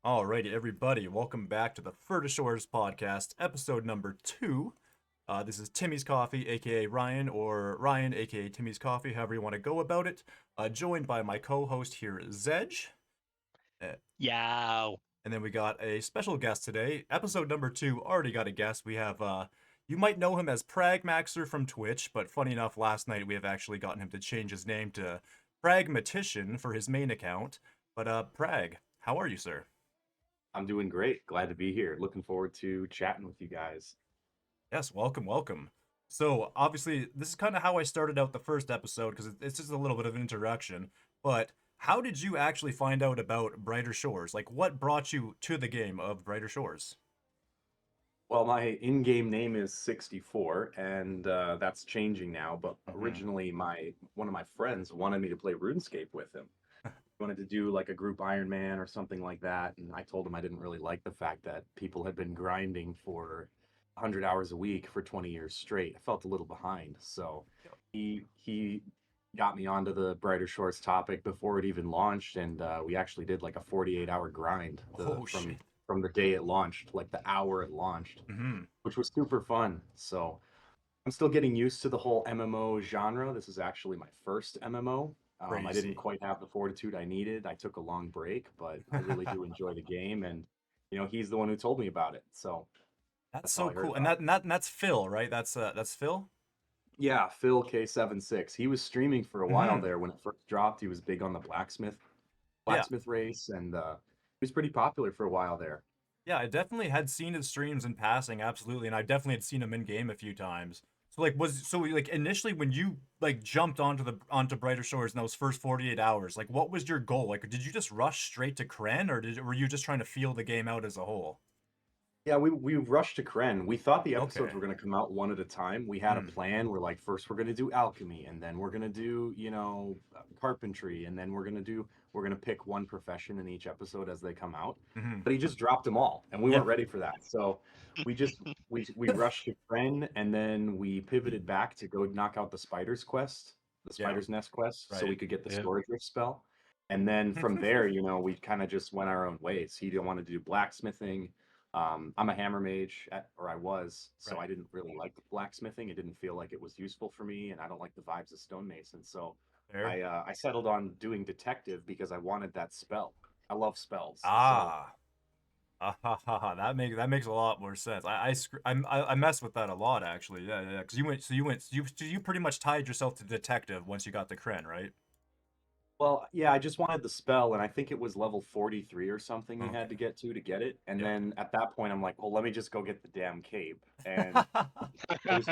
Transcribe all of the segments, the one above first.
Alrighty, everybody, welcome back to the Ferda Shores Podcast, episode number 2. This is Timmy's Coffee, aka Ryan, or Ryan, aka Timmy's Coffee, however you want to go about it. Joined by my co-host here, Zedge. Uh, Yow. and then we got a special guest today. Episode number 2, already got a guest. We have, you might know him as Pragmaxxer from Twitch, but funny enough, last night we have actually gotten him to change his name to Pragmatician for his main account. But, Prag, how are you, sir? I'm doing great. Glad to be here. Looking forward to chatting with you guys. Yes, welcome, welcome. So, obviously, this is kind of how I started out the first episode because it's just a little bit of an introduction. But how did you actually find out about Brighter Shores? Like, what brought you to the game of Brighter Shores? Well, my in-game name is 64, and that's changing now. But Mhm. originally, one of my friends wanted me to play RuneScape with him. He wanted to do like a group Iron Man or something like that, and I told him I didn't really like the fact that people had been grinding for 100 hours a week for 20 years straight. I felt a little behind, so he got me onto the Brighter Shores topic before it even launched, and we actually did like a 48-hour grind Oh, from shit. the day it launched, like the hour it launched, Hmm. which was super fun. So I'm still getting used to the whole MMO genre. This is actually my first MMO. I didn't Crazy. quite have the fortitude I needed. I took a long break, but I really do enjoy the game, and he's the one who told me about it. So That's that's how so I heard cool. And about it. that's Phil, right? That's Phil? Yeah, Phil K76. He was streaming for a while Hmm. there when it first dropped. He was big on the Yeah. blacksmith race, and he was pretty popular for a while there. Yeah, I definitely had seen his streams in passing, absolutely, and I definitely had seen him in game a few times. So like initially when you like jumped onto Brighter Shores in those first 48 hours, like what was your goal? Like did you just rush straight to Kren or were you just trying to feel the game out as a whole? Yeah, we rushed to Kren. We thought the episodes Okay. were going to come out one at a time. We had a Hmm. plan. We're like, first we're going to do alchemy, and then we're going to do, carpentry, and then we're going to pick one profession in each episode as they come out. Hmm. But he just dropped them all, and we Yeah. weren't ready for that. So we just we rushed to Kren, and then we pivoted back to go knock out the Spider's quest, the Yeah, Spider's Nest quest, so we right. could get the Yeah. storage rift spell. And then from there, we kind of just went our own ways. He didn't want to do blacksmithing. I'm a hammer mage, or I was, so Right. I didn't really like blacksmithing. It didn't feel like it was useful for me, and I don't like the vibes of stonemason. So Fair. I settled on doing detective because I wanted that spell. I love spells, so Ah. Ah, ha, ha, ha. That makes a lot more sense. I mess with that a lot actually. Yeah, yeah. Because you pretty much tied yourself to detective once you got the Kren, right? well, yeah, I just wanted the spell, and I think it was level 43 or something you had Okay. to get to get it. And Yeah. then at that point, I'm like, well, let me just go get the damn cape. And I was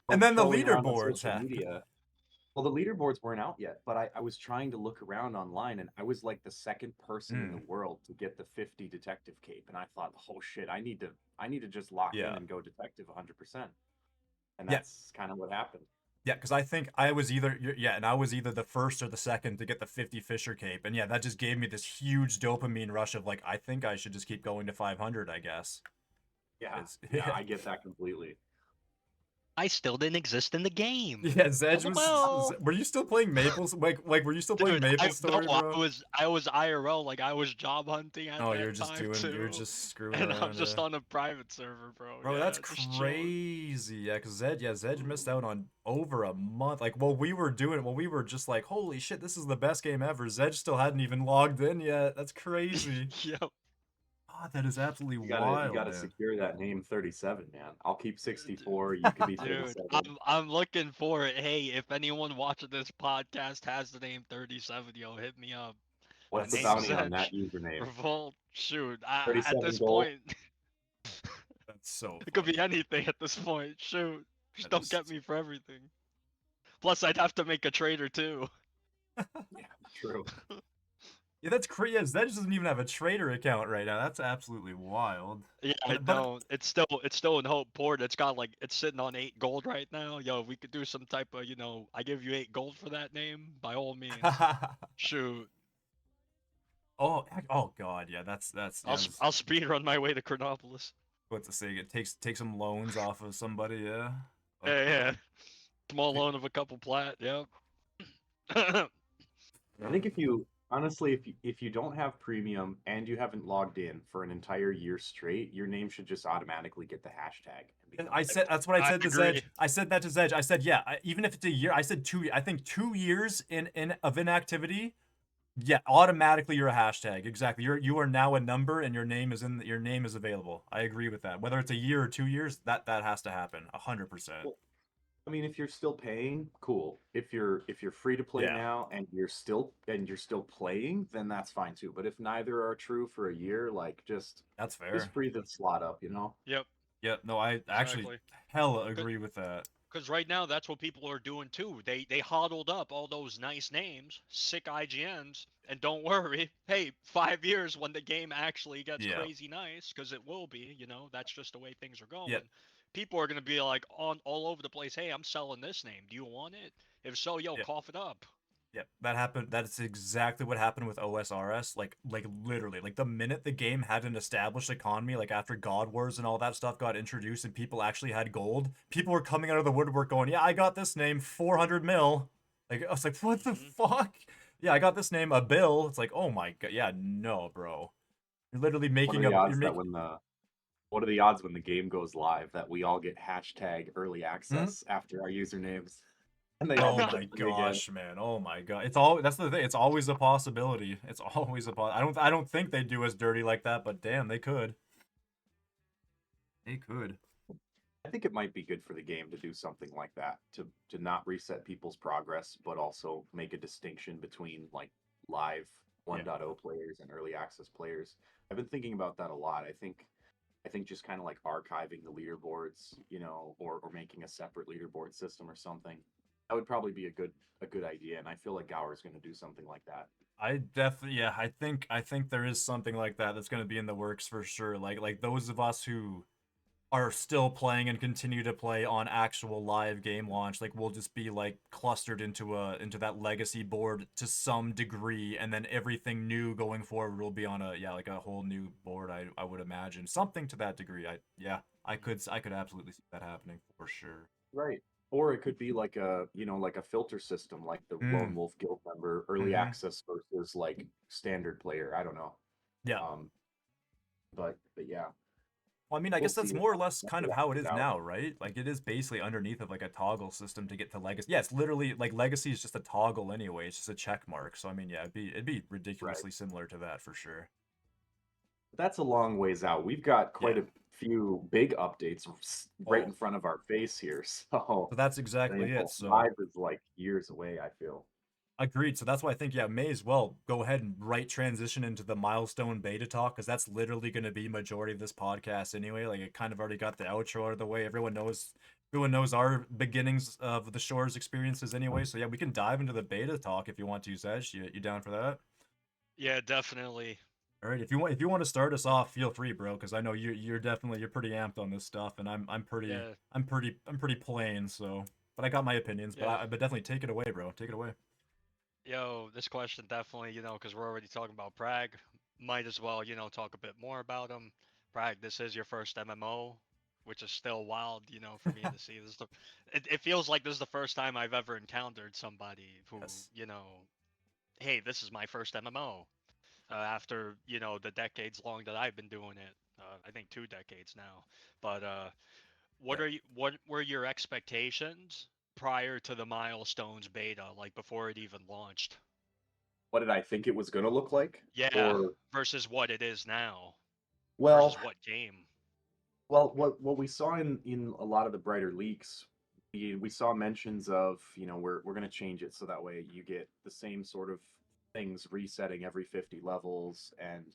And then the trolling around on leaderboards social happen. media. Well, the leaderboards weren't out yet, but I was trying to look around online, and I was like the second person in the Mm, world to get the 50 detective cape. And I thought, oh shit, I need to just lock in yeah. and go detective 100%. And Yeah. that's kind of what happened. Yeah, because I think I was yeah, and I was either the first or the second to get the 50 Fisher cape, and yeah, that just gave me this huge dopamine rush of like, I think I should just keep going to 500, I guess. Yeah, It's yeah, I get that completely. I still didn't exist in the game. yeah, Zedge LOL. were you still playing Maples? Like were you still playing Dude, Maple I no, Story, bro? I was IRL, like I was job hunting at Oh, that time you're too. just screwing And I'm around, just yeah. on a private server, bro. Bro, that's Yeah, just chilling. crazy. Yeah, because Zedge missed out on over a month. Like, while we were just like, holy shit, this is the best game ever. Zedge still hadn't even logged in yet. That's crazy. Yep. God, that is absolutely You wild, gotta man. secure that name 37, man. I'll keep D- 64. You could be Dude, 37. I'm looking for it. Hey, if anyone watching this podcast has the name 37, yo, hit me up. My What's the That's name's so bounty on Zedge. that username? Revolt. Shoot, at 37 this gold. point, that's so it could be funny. anything at this point. Shoot, just That don't is get me for everything. Plus, I'd have to make a trader too. Yeah, true. yeah, that's crazy. Yeah, Zedge doesn't even have a trader account right now. That's absolutely wild. Yeah, I But don't. It's still in hope port. It's got like it's sitting on 8 gold right now. Yo, if we could do some type of, I give you 8 gold for that name, by all means. Shoot, oh god, yeah, that's yeah. I'll speed run my way to Chronopolis. What's the saying? It takes take some loans off of somebody. Yeah. Yeah, Okay. yeah. Small loan of a couple plat. Yep. I think Honestly, if you don't have premium and you haven't logged in for an entire year straight, your name should just automatically get the hashtag and become I a said symbol. that's what I I said to agree. Zedge. I said that to Zedge. I said, yeah, even if it's a year, I said 2. I think 2 years in of inactivity. Yeah, automatically you're a hashtag. Exactly. You are now a number, and your name is available. I agree with that. Whether it's a year or 2 years, that has to happen. 100%. Well, I mean, if you're still paying, cool. If you're free to play Yeah, now and you're still playing, then that's fine too. But if neither are true for a year, like that's just fair. free the slot up, you know? Yep, Yeah, no, I actually exactly. hella agree with that. Because right now, that's what people are doing too. They hodled up all those nice names, sick IGNs, and don't worry. Hey, 5 years when the game actually gets Yeah, crazy nice, because it will be. That's just the way things are yeah, going. People are gonna be like on all over the place. Hey, I'm selling this name. Do you want it? If so, yo, yeah. cough it up. Yep, that happened. That's exactly what happened with OSRS. Like literally, like the minute the game had an established economy, like after God Wars and all that stuff got introduced, and people actually had gold, people were coming out of the woodwork going, "Yeah, I got this name, 400 mil." Like I was like, "What the Hmm. fuck?" Yeah, I got this name, a bill. It's like, oh my god, yeah, no, bro. You're literally What are making the a. You're odds that making. when the what are the odds when the game goes live that we all get hashtag early Hmm? access after our usernames and they all Oh my become free again? gosh, man. Oh my god. It's all that's the thing. It's always a possibility. It's always a I don't think they do us dirty like that, but damn, they could. They could. I think it might be good for the game to do something like that to not reset people's progress, but also make a distinction between like live Yeah. 1.0 players and early access players. I've been thinking about that a lot. I think just kind of like archiving the leaderboards, or making a separate leaderboard system or something. That would probably be a good idea, and I feel like Gower is going to do something like that. I definitely yeah, I think there is something like that that's going to be in the works for sure. Like those of us who are still playing and continue to play on actual live game launch, like we'll just be like clustered into that legacy board to some degree, and then everything new going forward will be on a yeah, like a whole new board. I would imagine something to that degree. I could absolutely see that happening for sure. Right. Or it could be like a filter system, like the Lone Mm. Wolf Guild member, early Mm-hmm. access versus like standard player. I don't know. Yeah. Um, but yeah, Well, I mean, I we'll guess that's see more or less what kind of that how it works is out. now, right? Like it is basically underneath of like a toggle system to get to legacy. Yeah, it's literally like legacy is just a toggle anyway. It's just a check mark. So I mean, yeah, it'd be Right. ridiculously similar to that for sure. That's a long ways out. We've got quite Yeah. a few big updates right Oh, in front of our face here. So, so that's exactly it. So live is like years away, I feel. agreed. So that's why I think yeah, may as well go ahead and right transition into the milestone beta talk because that's literally going to be majority of this podcast anyway. Like it kind of already got the outro out of the way. Everyone knows our beginnings of the Shores experiences anyway. So yeah, we can dive into the beta talk if you want to, Zedge. You down for that? Yeah, definitely. All right. If you want to start us off, feel free, bro, because I know you're pretty amped on this stuff, and Yeah, I'm pretty plain. So, but I got my opinions. But yeah. but definitely take it away, bro. Take it away. Yo, this question definitely, because we're already talking about Prag, might as well, talk a bit more about him. Prag, this is your first MMO, which is still wild, for me to see. It feels like this is the first time I've ever encountered somebody who, Yes. hey, this is my first MMO. After, the decades long that I've been doing it. I think 2 decades now. But Yeah. what were your expectations prior to the Milestones beta, like before it even launched? What did I think it was going to look like? Yeah, Or, versus what it is now, well, versus what game. well, what we saw in a lot of the brighter leaks, we saw mentions of, we're going to change it so that way you get the same sort of things resetting every 50 levels, and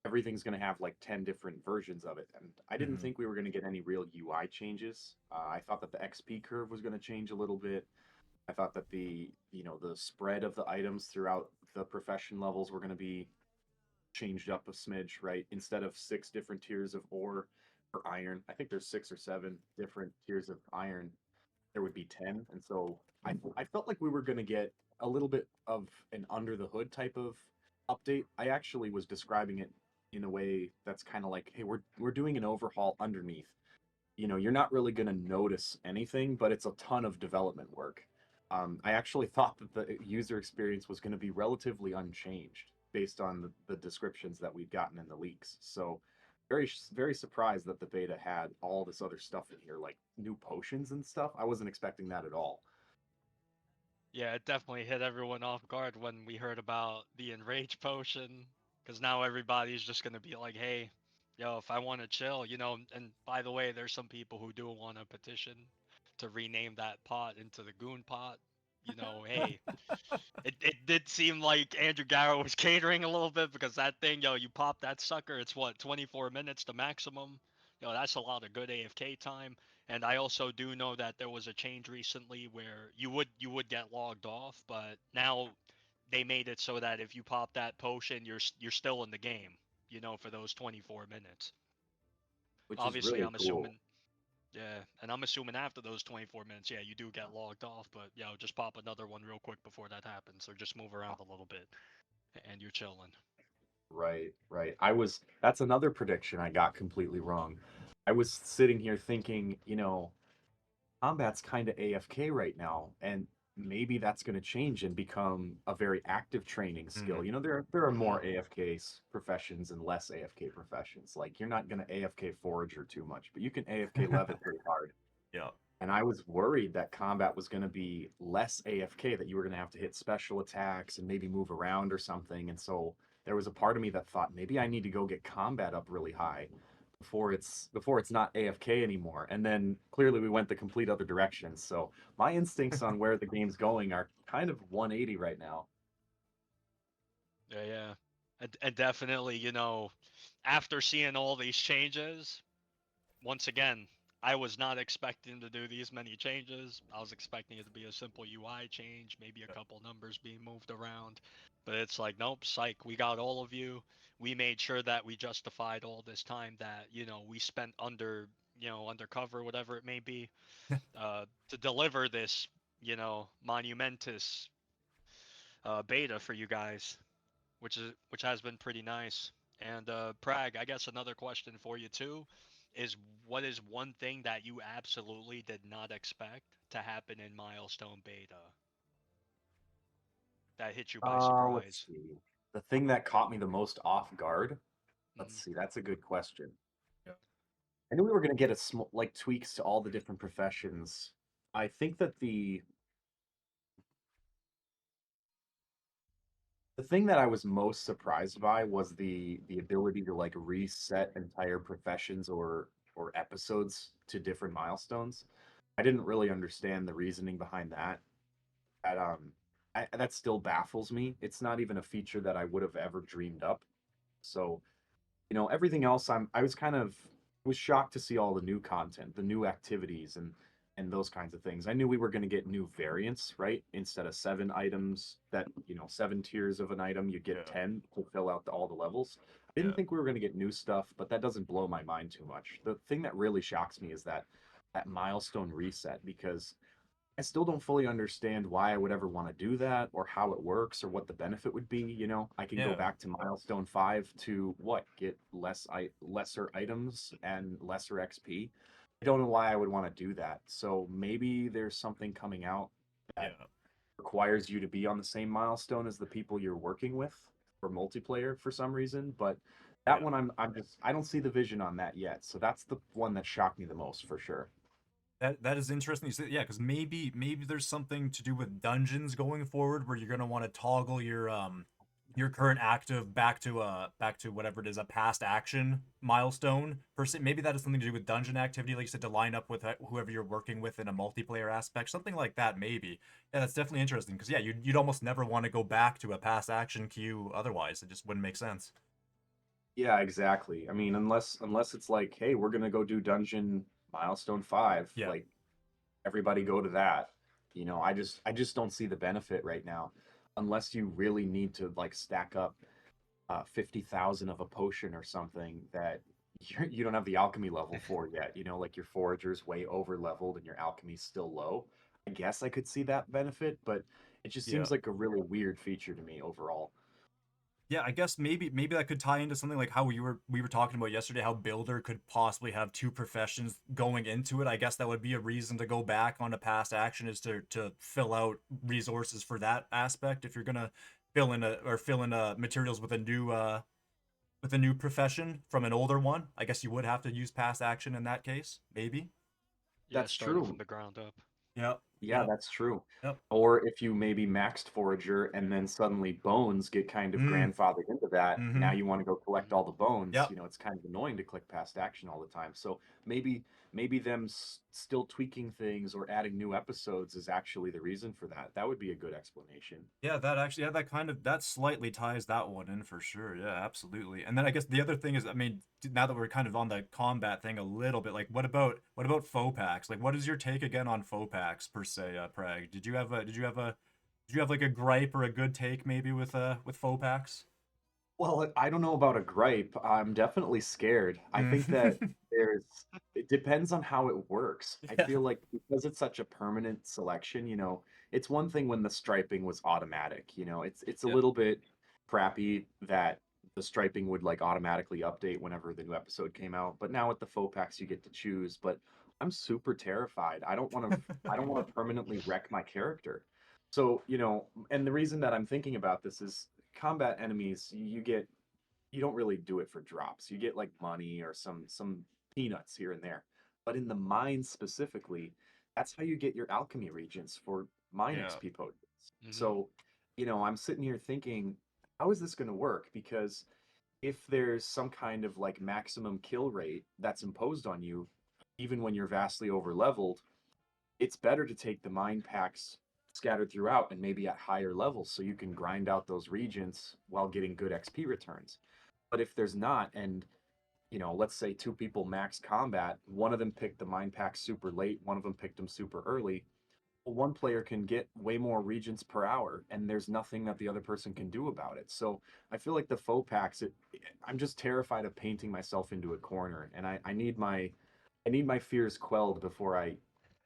everything's going to have like 10 different versions of it. And I didn't Hmm. think we were going to get any real UI changes. I thought that the XP curve was going to change a little bit. I thought that the spread of the items throughout the profession levels were going to be changed up a smidge, right? Instead of 6 different tiers of ore or iron, I think there's 6 or 7 different tiers of iron. There would be 10, and so I felt like we were going to get a little bit of an under the hood type of update. I actually was describing it in a way that's kind of like, hey, we're doing an overhaul underneath. You're not really going to notice anything, but it's a ton of development work. I actually thought that the user experience was going to be relatively unchanged based on the descriptions that we've gotten in the leaks. So very surprised that the beta had all this other stuff in here, like new potions and stuff. I wasn't expecting that at all. Yeah, it definitely hit everyone off guard when we heard about the Enrage potion, because now everybody's just gonna be like, hey, yo, if I want to chill, and by the way, there's some people who do want to petition to rename that pot into the Goon pot. Hey, it did seem like Andrew Gower was catering a little bit because that thing, you pop that sucker, it's what, 24 minutes to maximum. That's a lot of good AFK time. And I also do know that there was a change recently where you would get logged off, but now they made it so that if you pop that potion, you're still in the game, for those 24 minutes. Which is Obviously, really I'm cool. assuming, yeah, and I'm assuming after those 24 minutes, yeah, you do get logged off, but just pop another one real quick before that happens, or just move around a little bit, and you're chilling. Right, right. That's another prediction I got completely wrong. I was sitting here thinking, combat's kind of AFK right now, and maybe that's going to change and become a very active training skill. Mhm. There are Hmm. more AFK professions and less AFK professions. Like you're not going to AFK forager too much, but you can AFK levitt pretty hard. Yeah. And I was worried that combat was going to be less AFK, that you were going to have to hit special attacks and maybe move around or something. And so there was a part of me that thought maybe I need to go get combat up really high before it's not AFK anymore. And then clearly we went the complete other direction. So my instincts on where the game's going are kind of 180 right now. Yeah, yeah, and definitely, after seeing all these changes, once again, I was not expecting to do these many changes. I was expecting it to be a simple UI change, maybe a couple numbers being moved around. But it's like, nope, psych, we got all of you. We made sure that we justified all this time that, we spent undercover, whatever it may be, to deliver this, monumentous beta for you guys, which has been pretty nice. And Prag, I guess another question for you too is what is one thing that you absolutely did not expect to happen in Milestone Beta that hit you by Let's surprise? see. The thing that caught me the most off guard. Let's Hmm. see. That's a good question. Yeah. I knew we were going to get a small like tweaks to all the different professions. I think that the thing that I was most surprised by was the ability to like reset entire professions or episodes to different milestones. I didn't really understand the reasoning behind that. That that still baffles me. It's not even a feature that I would have ever dreamed up. So everything else I was kind of was shocked to see all the new content, the new activities and those kinds of things. I knew we were going to get new variants, right? Instead of 7 items that, 7 tiers of an item, you get Yeah. 10 to fill out all the levels. I didn't Yeah. think we were going to get new stuff, but that doesn't blow my mind too much. The thing that really shocks me is that milestone reset, because I still don't fully understand why I would ever want to do that or how it works or what the benefit would be. I can go Yeah. back to milestone 5 to what? Get lesser items and lesser XP. I don't know why I would want to do that. So maybe there's something coming out that Yeah. requires you to be on the same milestone as the people you're working with for multiplayer for some reason, but that Yeah. one I don't see the vision on that yet. So that's the one that shocked me the most for sure. That is interesting. You say, yeah, because maybe there's something to do with dungeons going forward where you're gonna want to toggle your current active back to whatever it is, a past action milestone per se. Maybe that has something to do with dungeon activity, like you said, to line up with whoever you're working with in a multiplayer aspect, something like that. Maybe. Yeah, that's definitely interesting because yeah, you'd almost never want to go back to a past action queue otherwise. It just wouldn't make sense. Yeah, exactly. I mean, unless it's like, hey, we're gonna go do dungeon milestone 5, Yeah. like everybody go to that. I just don't see the benefit right now, unless you really need to like stack up 50,000 of a potion or something that you don't have the alchemy level for yet. Like your forager's way over leveled and your alchemy's still low. I guess I could see that benefit, but it just Yeah. seems like a really weird feature to me overall. Yeah, I guess maybe that could tie into something like how we were talking about yesterday, how Builder could possibly have two professions going into it. I guess that would be a reason to go back on a past action, is to fill out resources for that aspect. If you're gonna fill in materials with a new profession from an older one, I guess you would have to use past action in that case, maybe. Yeah, That's starting from true. the ground up. Yep. Yeah, Yep. that's true. Yep. Or if you maybe maxed Forager and then suddenly bones get kind of Mm. grandfathered into that, now Mm-hmm. you want to go collect Mhm. all the bones, Yep. it's kind of annoying to click past action all the time. So maybe them still tweaking things or adding new episodes is actually the reason for that. That would be a good explanation. Yeah, that actually, yeah, that slightly ties that one in for sure. Yeah, absolutely. And then I guess the other thing is, I mean, now that we're kind of on the combat thing a little bit, like what about faux packs? Like, what is your take again on faux packs per se, Prag? Did you have like a gripe or a good take maybe with faux packs? Well, I don't know about a gripe. I'm definitely scared. I think that Mm. there's it depends on how it works. I Yeah. feel like because it's such a permanent selection, it's one thing when the striping was automatic, it's a Yeah. little bit crappy that the striping would like automatically update whenever the new episode came out. But now with the faux packs you get to choose, but I'm super terrified. I don't want to permanently wreck my character. So, and the reason that I'm thinking about this is combat enemies, you don't really do it for drops. You get like money or some peanuts here and there. But in the mines specifically, that's how you get your alchemy regions for mine Yeah. XP potions. Mhm. So, I'm sitting here thinking, how is this going to work? Because if there's some kind of like maximum kill rate that's imposed on you, even when you're vastly over leveled, it's better to take the mind packs scattered throughout and maybe at higher levels so you can grind out those regions while getting good XP returns. But if there's not, and let's say two people max combat, one of them picked the mind pack super late, one of them picked them super early. Well, one player can get way more regions per hour, and there's nothing that the other person can do about it. So I feel like the faux packs, I'm just terrified of painting myself into a corner, and I need my fears quelled before I'm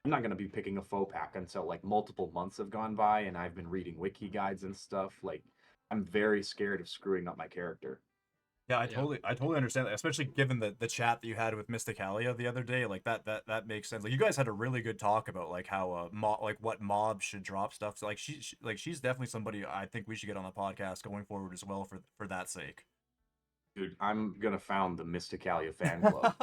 not going to be picking a faux pack until like multiple months have gone by and I've been reading wiki guides and stuff. Like, I'm very scared of screwing up my character. Yeah, I Yeah. totally understand that, especially given the chat that you had with Mysticalia the other day. Like that makes sense. Like you guys had a really good talk about like how like what mobs should drop stuff. So like she's definitely somebody I think we should get on the podcast going forward as well for that sake. Dude, I'm going to found the Mysticalia fan club.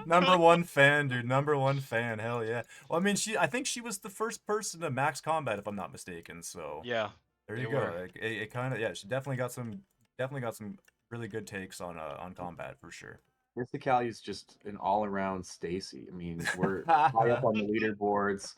Number one fan, dude. Number one fan. Hell yeah. Well, I mean, I think she was the first person to max combat, if I'm not mistaken. So Yeah, there they you go. were. Like, it kind of, yeah. She definitely got some really good takes on combat for sure. Mysticalia is just an all-around Stacy. I mean, we're high up on the leaderboards,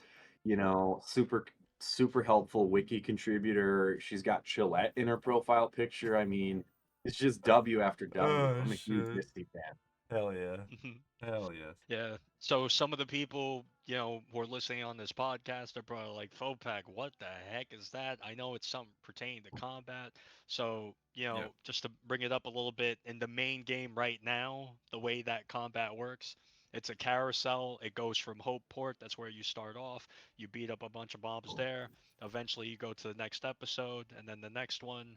super super helpful wiki contributor. She's got Chillette in her profile picture. I mean, it's just W after W. Oh I'm a huge shit. Misty fan. Hell yeah. Mhm. Hell yes. Yeah. So some of the people, who are listening on this podcast are probably like, Fopac, what the heck is that? I know it's something pertaining to combat. So, Yep. just to bring it up a little bit, in the main game right now, the way that combat works, it's a carousel. It goes from Hope Port, that's where you start off. You beat up a bunch of mobs there. Eventually you go to the next episode, and then the next one,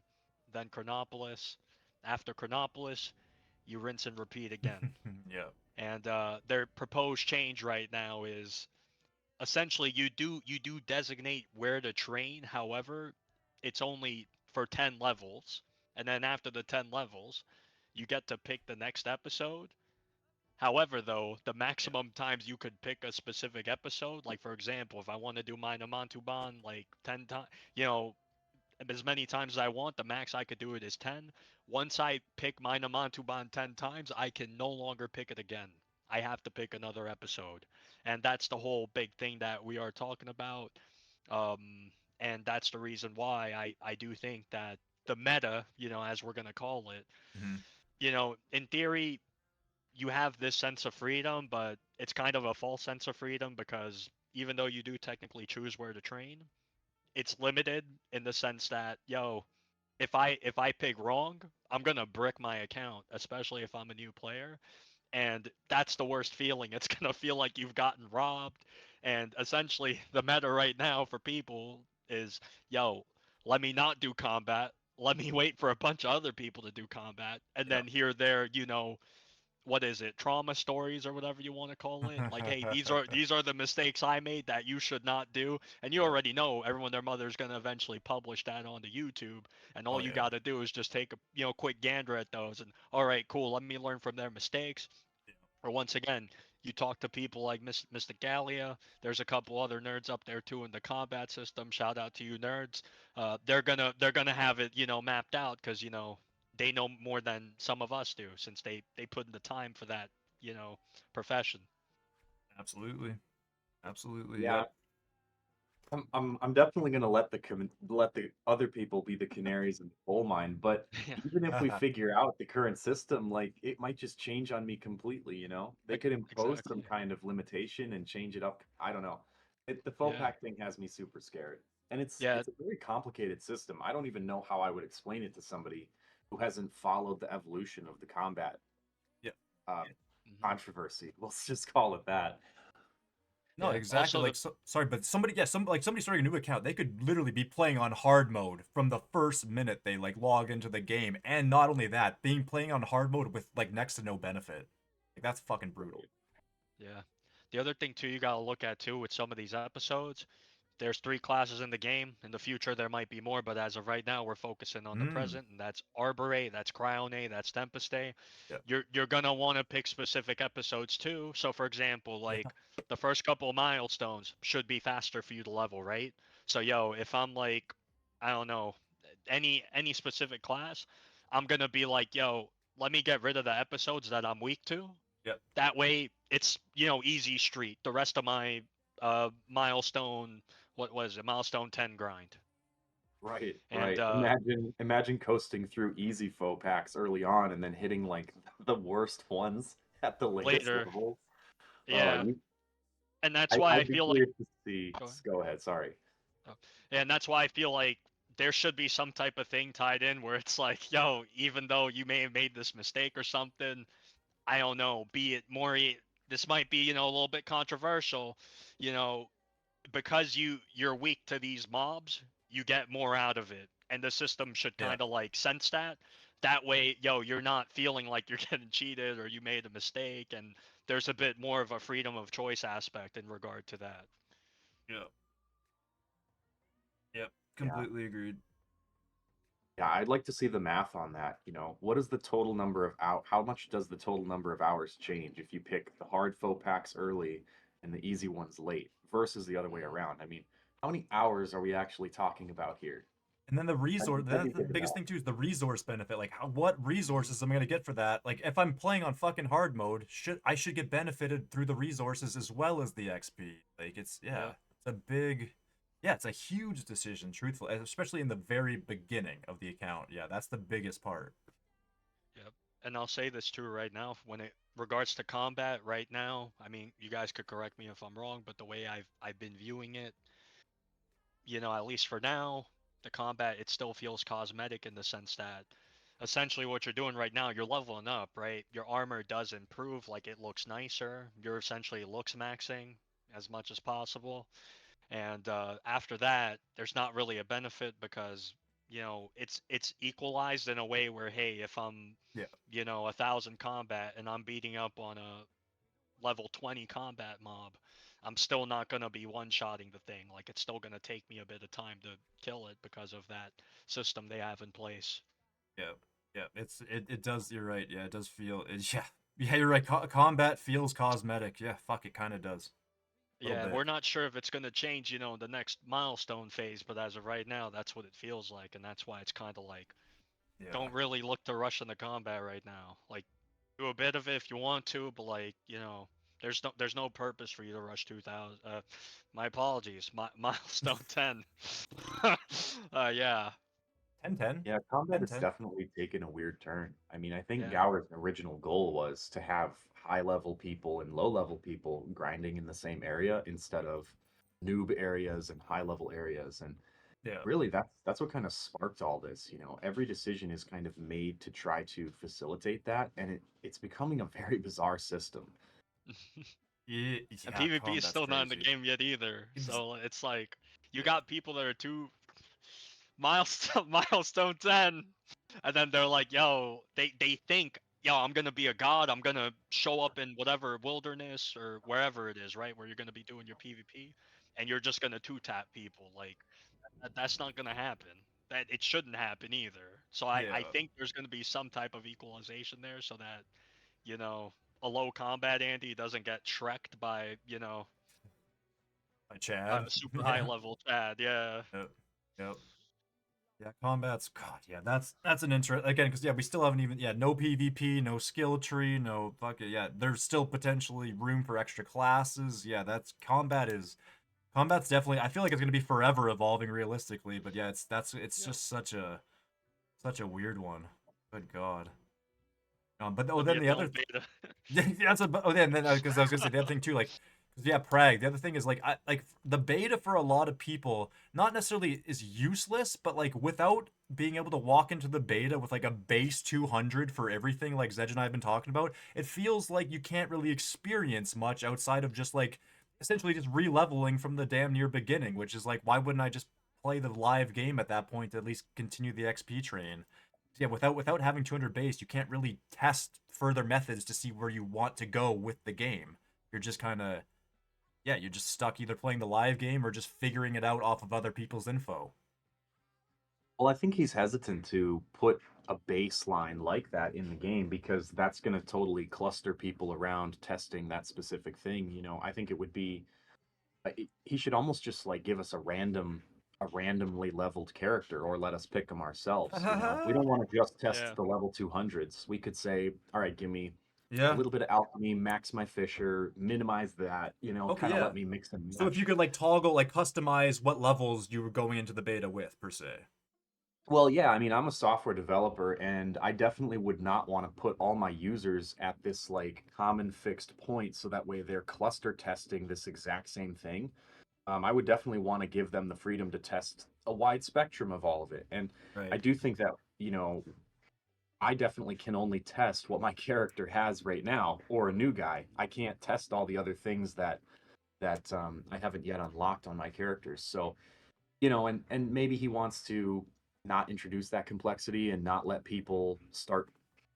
then Chronopolis. After Chronopolis, you rinse and repeat again. Yep. And their proposed change right now is essentially you do designate where to train. However, it's only for 10 levels, and then after the 10 levels, you get to pick the next episode. However, though, the Yeah. maximum times you could pick a specific episode, like for example, if I want to do Mina Mantuban like 10 times, as many times as I want. The max I could do it is 10. Once I pick my Namantuban 10 times, I can no longer pick it again. I have to pick another episode. And that's the whole big thing that we are talking about. And that's the reason why I do think that the meta, as we're going to call it, Hmm. in theory, you have this sense of freedom, but it's kind of a false sense of freedom because even though you do technically choose where to train, it's limited in the sense that, if I pick wrong, I'm gonna brick my account, especially if I'm a new player, and that's the worst feeling. It's gonna feel like you've gotten robbed, and essentially the meta right now for people is, let me not do combat. let me wait for a bunch of other people to do combat, and Yeah. then here there, what is it, trauma stories or whatever you want to call it, like, hey, these are the mistakes I made that you should not do, and you already know everyone, their mother's going to eventually publish that onto YouTube, and all Oh you yeah. got to do is just take a quick gander at those, and all right, cool, let me learn from their mistakes. Yeah. Or once again, you talk to people like Mr. Gallia. There's a couple other nerds up there too in the combat system. Shout out to you nerds. They're gonna have it mapped out, because they know more than some of us do, since they put in the time for that profession. Absolutely. Absolutely. Yeah, Yep. I'm definitely gonna let the other people be the canaries in the coal mine. But Yeah, even if we figure out the current system, like it might just change on me completely. They could impose some exactly. kind of limitation and change it up. I don't know. The faux Yeah, pack thing has me super scared, and yeah. it's a very complicated system. I don't even know how I would explain it to somebody who hasn't followed the evolution of the combat Yep. uh, Yeah. Hmm. controversy. Let's just call it that. No, Yeah. exactly. Also, Like, sorry, but somebody, yeah, somebody starting a new account, they could literally be playing on hard mode from the first minute they like log into the game, and not only that, being playing on hard mode with like next to no benefit. Like that's fucking brutal. yeah. The other thing too, you gotta look at too with some of these episodes. There's 3 classes in the game. In the future, there might be more, but as of right now, we're focusing on the Mm. present, and that's Arborate, that's Cryone, that's Tempeste. Yeah. You're gonna want to pick specific episodes too. So, for example, Yeah. like the first couple of milestones should be faster for you to level, right? So, yo, if I'm like, I don't know, any specific class, I'm gonna be like, yo, let me get rid of the episodes that I'm weak to. Yep. That way, it's easy street. The rest of my milestone, what was it, milestone 10 grind. Right, And right. Imagine coasting through easy faux packs early on and then hitting like the worst ones at the latest later, levels. Oh, yeah, and that's why I I'd be feel like, curious to see. go ahead. Go ahead, sorry. Oh. And that's why I feel like there should be some type of thing tied in where it's like, yo, even though you may have made this mistake or something, I don't know, be it more, this might be, a little bit controversial, you know, because you're weak to these mobs, you get more out of it, and the system should Yeah. kind of like sense that. That way, yo, you're not feeling like you're getting cheated or you made a mistake, and there's a bit more of a freedom of choice aspect in regard to that. Yeah. Yep. Yeah. Completely agreed. Yeah, I'd like to see the math on that. What is the total number of how much does the total number of hours change if you pick the hard faux packs early and the easy ones late versus the other way Mm. around? I mean, how many hours are we actually talking about here? And then the resource, That'd be that's the good to biggest know. thing too, is the resource benefit. Like, what Mm. resources am I gonna get for that? Like, if I'm playing on fucking hard mode, I should get benefited through the resources as well as the XP. Like, Yeah. it's a big, yeah, it's a huge decision, truthfully, especially in the very beginning of the account. Yeah, that's the biggest part. Yep. And I'll say this too right now, when it regards to combat right now, I mean, you guys could correct me if I'm wrong, but the way I've been viewing it, at least for now, the combat, it still feels cosmetic in the sense that essentially what you're doing right now, you're leveling up, right? Your armor does improve, like it looks nicer. You're essentially looks maxing as much as possible. And after that, there's not really a benefit because it's equalized in a way where, hey, if I'm Yeah, 1,000 combat and I'm beating up on a level 20 combat mob, I'm still not going to be one-shotting the thing. Like, it's still going to take me a bit of time to kill it because of that system they have in place. yeah, yeah. It does. You're right. Yeah, it does feel. Yeah, yeah. You're right. Combat feels cosmetic. Yeah, fuck. It kind of does. A little Yeah, bit. we're not sure if it's going to change, the next milestone phase, but as of right now, that's what it feels like, and that's why it's kind of like, Yeah. don't really look to rush into combat right now. Like, do a bit of it if you want to, but like, there's no purpose for you to rush 2000. My apologies. Milestone 10. Yeah. 10-10. Yeah, combat has 10-10. definitely taken a weird turn. I mean, I think Yeah. Gower's original goal was to have high level people and low level people grinding in the same area instead of noob areas and high level areas. And Yeah. really that's what kind of sparked all this. Every decision is kind of made to try to facilitate that, and it's becoming a very bizarre system. Yeah. And Yeah. PvP is Combat's still not in the crazy. game yet either. Ex- So it's like you yeah. got people that are too milestone 10, and then they're like, yo, they think, yo, I'm gonna be a god, I'm gonna show up in whatever wilderness or wherever it is, right, where you're gonna be doing your PvP, and you're just gonna two-tap people. Like, that's not gonna happen. That it shouldn't happen either. So I Yeah. think there's gonna be some type of equalization there, so that, you know, a low combat Andy doesn't get shreked by, you know, By Chad. a super high Yeah. level Chad. Yeah. Yep. Yep. Yeah, combat's God. Yeah, that's an interest again because yeah, we still haven't even no PvP, no skill tree, no fuck it. Yeah, there's still potentially room for extra classes. Yeah, combat's definitely. I feel like it's gonna be forever evolving realistically, but yeah, it's Yeah. just such a weird one. Good God. But It'll be then a the other build beta. that's a then because I was gonna say the other thing too, like, 'cause, yeah, Prag. The other thing is like the beta for a lot of people not necessarily is useless, but like without being able to walk into the beta with like a base 200 for everything, like Zedge and I have been talking about, it feels like you can't really experience much outside of just like essentially just re-leveling from the damn near beginning, which is like why wouldn't I just play the live game at that point to at least continue the XP train? Yeah, without having 200 base, you can't really test further methods to see where you want to go with the game. You're just kind of you're just stuck either playing the live game or just figuring it out off of other people's info. Well, I think he's hesitant to put a baseline like that in the game because that's going to totally cluster people around testing that specific thing. I think it would be he should almost just like give us a randomly leveled character or let us pick them ourselves. We don't want to just test Yeah. the level 200s. We could say, all right, give me a Yeah. little bit of alchemy, max my fisher, minimize that, Okay, kind of yeah. let me mix and So if you match. could like toggle like customize what levels you were going into the beta with per se. Well, yeah, I mean, I'm a software developer, and I definitely would not want to put all my users at this like common fixed point so that way they're cluster testing this exact same thing. I would definitely want to give them the freedom to test a wide spectrum of all of it. And I Right. do think that, I definitely can only test what my character has right now or a new guy. I can't test all the other things that I haven't yet unlocked on my characters. So, and maybe he wants to not introduce that complexity and not let people start.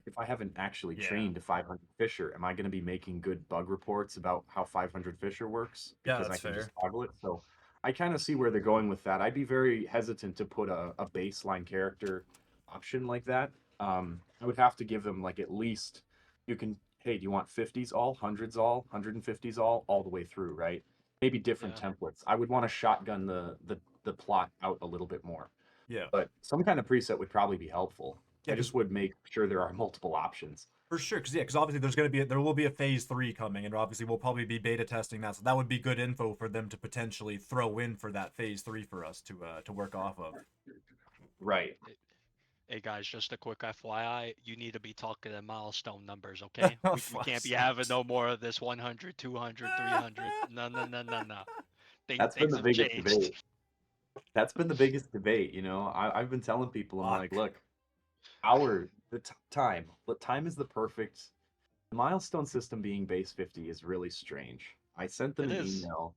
If I haven't actually Yeah. trained to 500 Fisher, am I going to be making good bug reports about how 500 Fisher works Yeah, because I that's can just fair. toggle it? So I kind of see where they're going with that. I'd be very hesitant to put a baseline character option like that. I would have to give them like at least you can. Hey, do you want 50s all, hundreds all, 150s all the way through, right? Maybe different Yeah. templates. I would want to shotgun the plot out a little bit more, Yeah. but some kind of preset would probably be helpful. Yeah, I because just would make sure there are multiple options. for sure, because obviously there will be a phase 3 coming, and obviously we'll probably be beta testing that, so that would be good info for them to potentially throw in for that phase 3 for us to work off of. Right. Hey guys, just a quick FYI, you need to be talking in milestone numbers, okay? We Fuck's can't be having sakes. no more of this 100, 200, 300. No, no, no, no, no. That's been Things the have biggest changed. debate. That's been the biggest debate. I've been telling people, I'm like, Fuck. look, the time is the perfect. The milestone system being base 50 is really strange. I sent them It an is. email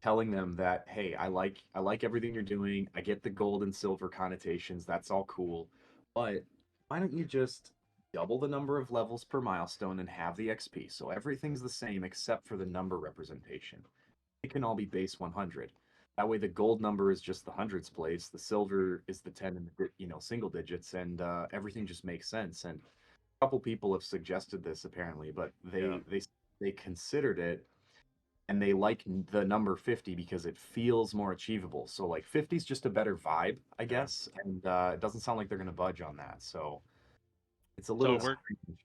telling them that, hey, I like everything you're doing. I get the gold and silver connotations. That's all cool. But why don't you just double the number of levels per milestone and have the XP? So everything's the same except for the number representation. It can all be base 100. That way the gold number is just the hundreds place, the silver is the 10 and the single digits, and everything just makes sense. And a couple people have suggested this apparently, but Yeah. they considered it and they like the number 50 because it feels more achievable. So like 50 is just a better vibe, I Yeah. guess, and it doesn't sound like they're going to budge on that. So it's a So little we're strange.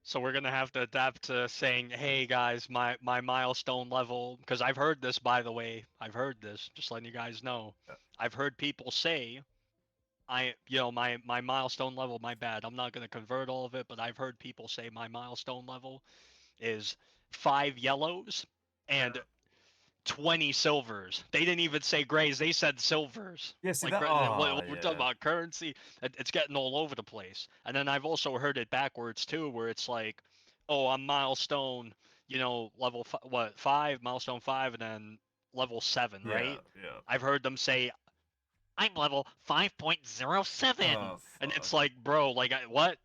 so we're gonna have to adapt to saying, "Hey guys, my milestone level," because I've heard this, by the way. I've heard this. Just letting you guys know. Yeah. I've heard people say, my milestone level. My bad. I'm not gonna convert all of it, but I've heard people say my milestone level is 5 yellows Yeah. and 20 silvers. They didn't even say grays. They said silvers. Yeah, see Like, that what we're talking yeah. about currency. It's getting all over the place. And then I've also heard it backwards too, where it's like, oh, I'm milestone, level what 5, milestone 5, and then level 7, Yeah, right? yeah. I've heard them say I'm level 5.07. Oh, And fuck. it's like, bro, like, what?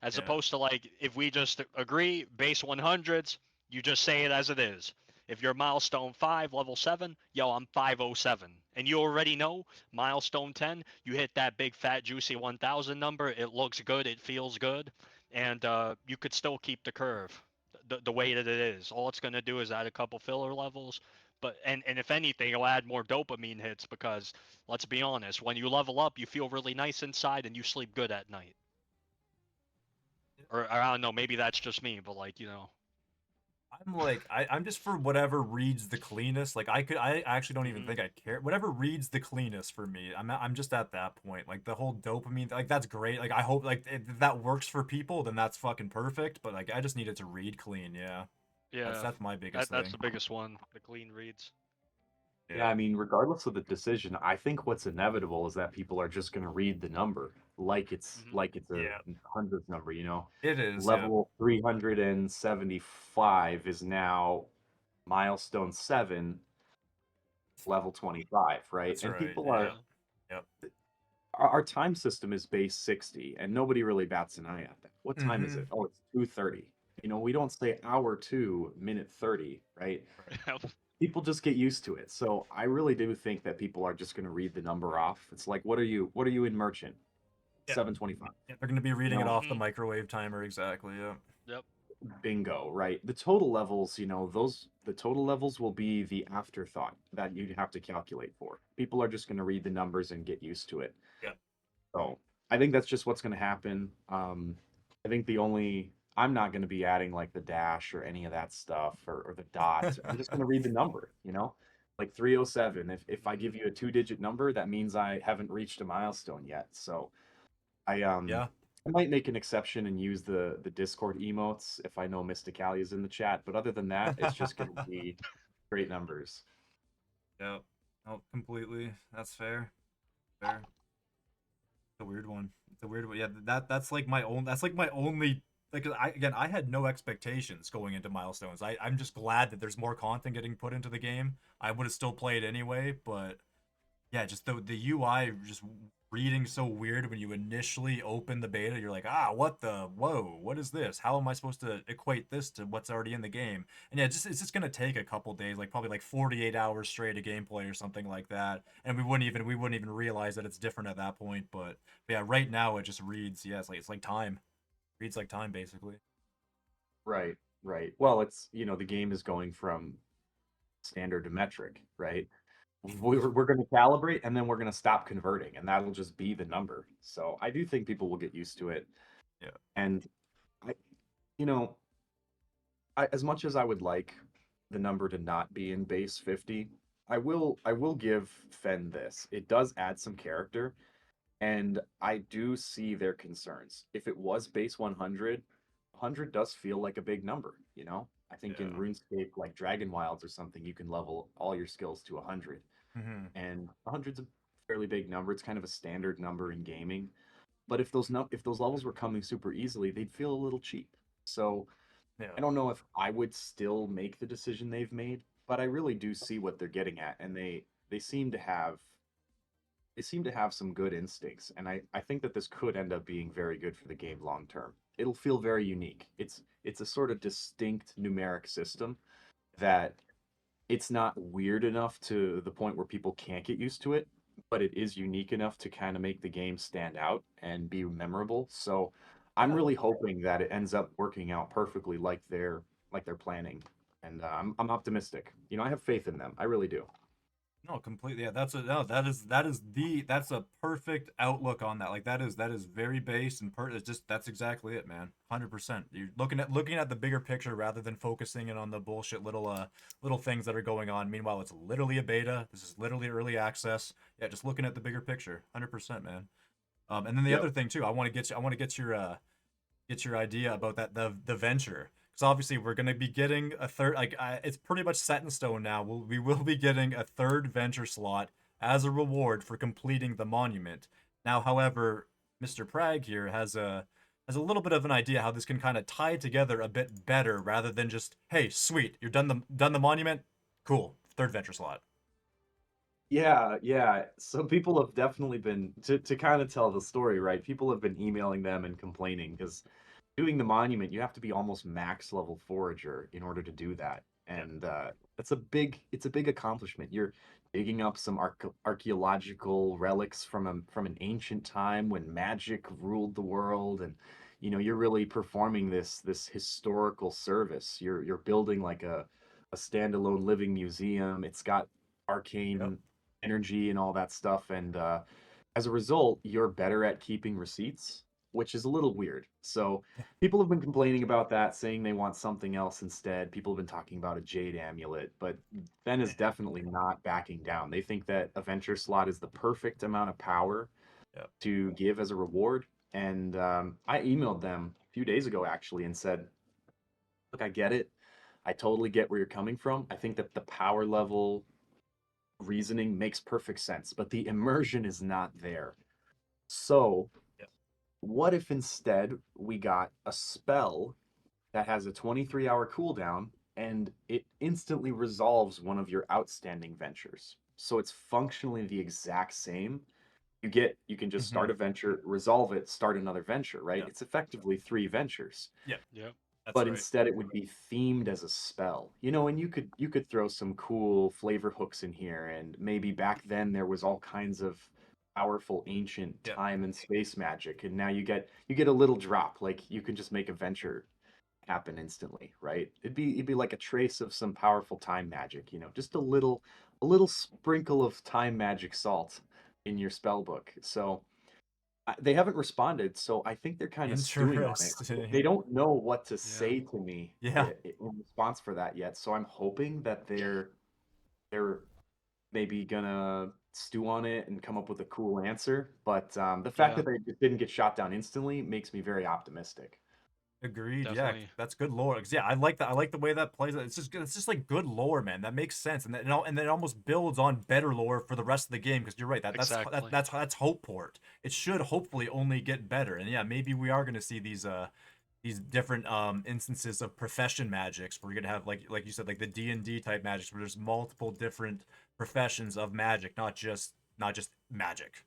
As Yeah. opposed to, like, if we just agree, base 100s, you just say it as it is. If you're milestone 5, level 7, yo, I'm 507. And you already know, milestone 10, you hit that big, fat, juicy 1000 number. It looks good. It feels good. And you could still keep the curve the way that it is. All it's going to do is add a couple filler levels. But and if anything, it'll add more dopamine hits because, let's be honest, when you level up, you feel really nice inside and you sleep good at night. Or I don't know, maybe that's just me, but like, I'm like, I'm just for whatever reads the cleanest. Like I actually don't even Mhm. think I care. Whatever reads the cleanest for me. I'm just at that point. Like the whole dopamine, like that's great. Like I hope like if that works for people, then that's fucking perfect. But like I just need it to read clean. Yeah, Yeah, that's my biggest that's thing. the biggest one, the clean reads. Yeah, I mean, regardless of the decision, I think what's inevitable is that people are just going to read the number Mhm. like it's a Yeah, hundredth number, you know. it is. Yeah, Level 375 is now milestone 7, level 25, right? that's And right. people Yeah, are Yeah. yep. our time system is base 60 and nobody really bats an eye at that. What time is Mm-hmm. it? Oh, it's 2:30. You know, we don't say hour 2, minute 30, right? People just get used to it. So I really do think that people are just going to read the number off. It's like, what are you in merchant? Yeah, 725. yeah. They're gonna be You reading it know, off the Mhm. microwave timer exactly. Yeah. Yep. bingo, right? The total levels, the total levels will be the afterthought that you have to calculate for. People are just going to read the numbers and get used to it. Yeah. So I think that's just what's going to happen. I think I'm not going to be adding like the dash or any of that stuff or the dot. I'm just going to read the number, like 307. If I give you a 2-digit number, that means I haven't reached a milestone yet. So I um Yeah. I might make an exception and use the Discord emotes if I know Mysticali is in the chat. But other than that, it's just going to be great numbers. Yeah. Oh, completely. That's fair. Fair. It's a weird one. It's a weird one. Yeah, that's like my own. That's like my only. Like I had no expectations going into Milestones. I'm just glad that there's more content getting put into the game. I would have still played anyway, but yeah, just the UI just reading so weird when you initially open the beta. You're like, what the whoa, what is this? How am I supposed to equate this to what's already in the game? And yeah, it's just gonna take a couple days, like probably like 48 hours straight of gameplay or something like that, and we wouldn't even realize that it's different at that point. But yeah, right now it just reads. Yeah, it's like time. Reads like time basically. Right, right. Well, the game is going from standard to metric, right? We're going to calibrate and then we're going to stop converting, and that'll just be the number. So I do think people will get used to it. Yeah. And I, you know, as much as I would like the number to not be in base 50, I will give Fen this. It does add some character, and I do see their concerns. If it was base 100, 100 does feel like a big number, you know? I think in Yeah. RuneScape, like Dragon Wilds or something, you can level all your skills to 100. Mm-hmm. And 100's a fairly big number. It's kind of a standard number in gaming. But if those levels were coming super easily, they'd feel a little cheap. So Yeah. I don't know if I would still make the decision they've made, but I really do see what they're getting at, and they seem to have some good instincts, and I think that this could end up being very good for the game long term. It'll feel very unique. It's a sort of distinct numeric system that it's not weird enough to the point where people can't get used to it, but it is unique enough to kind of make the game stand out and be memorable. So I'm Yeah. really hoping that it ends up working out perfectly like they're planning, and I'm optimistic. I have faith in them. I really do. No, completely. Yeah, that's a perfect outlook on that. Like that is very base and it's just that's exactly it, man. 100%. You're looking at the bigger picture rather than focusing in on the bullshit little things that are going on. Meanwhile, it's literally a beta. This is literally early access. Yeah, just looking at the bigger picture. 100%, man. And then the Yep. other thing too, I want to get your idea about the venture, because obviously we're going to be getting a third, like it's pretty much set in stone now. We will be getting a third venture slot as a reward for completing the monument. Now, however, Mr. Prag here has a little bit of an idea how this can kind of tie together a bit better rather than just, hey, sweet, you're done the monument, cool, third venture slot. Yeah. So people have definitely been to kind of tell the story, right? People have been emailing them and complaining because doing the monument, you have to be almost max level forager in order to do that. Yeah. And it's a big accomplishment. You're digging up some archaeological relics from an ancient time when magic ruled the world, and you're really performing this historical service. You're building like a standalone living museum. It's got Yep. arcane energy and all that stuff, and as a result, you're better at keeping receipts, which is a little weird. So people have been complaining about that, saying they want something else instead. People have been talking about a jade amulet, but Ben is definitely not backing down. They think that a venture slot is the perfect amount of power Yep. to give as a reward. And I emailed them a few days ago actually and said, look, I get it. I totally get where you're coming from. I think that the power level reasoning makes perfect sense, but the immersion is not there. So Yep. what if instead we got a spell that has a 23-hour cooldown and it instantly resolves one of your outstanding ventures? So it's functionally the exact same. You can just Mm-hmm. start a venture, resolve it, start another venture, right? Yep. It's effectively 3 ventures. Yep. Yep. That's But right. instead it would be themed as a spell. And you could throw some cool flavor hooks in here, and maybe back then there was all kinds of powerful ancient Yep. time and space magic, and now you get a little drop, like you can just make a venture happen instantly, right? It'd be like a trace of some powerful time magic, just a little sprinkle of time magic salt in your spell book. So they haven't responded, so I think they're kind of stewing on it. They Interesting. don't know what to Yeah. say to me Yeah. in response for that yet. So I'm hoping that they're maybe gonna stew on it and come up with a cool answer. But the fact Yeah. that they just didn't get shot down instantly makes me very optimistic. Agreed. Yeah, Definitely. that's good lore. 'Cause, yeah, I like that. I like the way that plays. It's just like good lore, man. That makes sense, and then it almost builds on better lore for the rest of the game. Because you're right. Exactly. That's hope port. It should hopefully only get better. And yeah, maybe we are gonna see these different instances of profession magics where you're gonna have like you said, like the D&D type magics where there's multiple different professions of magic, not just magic.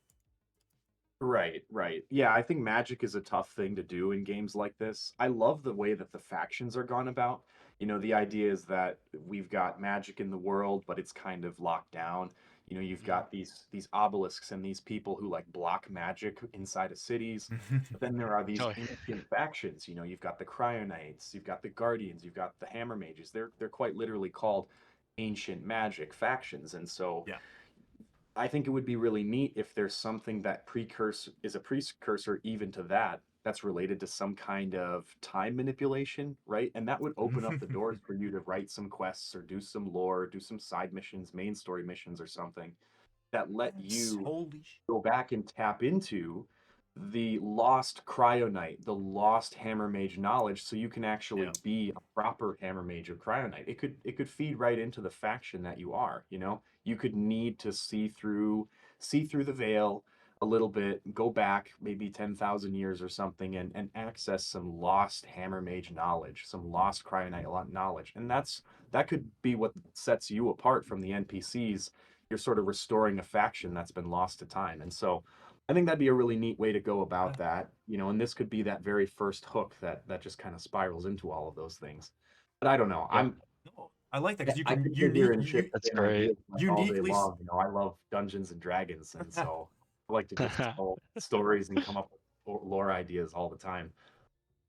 Right. Yeah, I think magic is a tough thing to do in games like this. I love the way that the factions are gone about. The idea is that we've got magic in the world, but it's kind of locked down. You've Hmm. got these obelisks and these people who like block magic inside of cities. But then there are these Oh, ancient factions. You've got the Cryonites, you've got the Guardians, you've got the Hammer Mages. They're quite literally called ancient magic factions. And so Yeah. I think it would be really neat if there's something that is a precursor even to that that's related to some kind of time manipulation, right? And that would open up the doors for you to write some quests or do some lore, do some side missions, main story missions or something that let Yes. you Holy go back and tap into the lost Cryonite, the lost Hammer Mage knowledge, so you can actually yeah. be a proper Hammer Mage or Cryonite. It could feed right into the faction that you are. You could need to see through the veil a little bit, go back maybe 10,000 years or something, and access some lost Hammer Mage knowledge, some lost Cryonite knowledge, and that could be what sets you apart from the NPCs. You're sort of restoring a faction that's been lost to time. And so I think that'd be a really neat way to go about that, and this could be that very first hook that just kind of spirals into all of those things. But I don't know. yep. No, I like that because you I can could sit here unique and you That's share great. ideas like all day uniquely. long. I love Dungeons and Dragons, and so I like to just tell stories and come up with lore ideas all the time.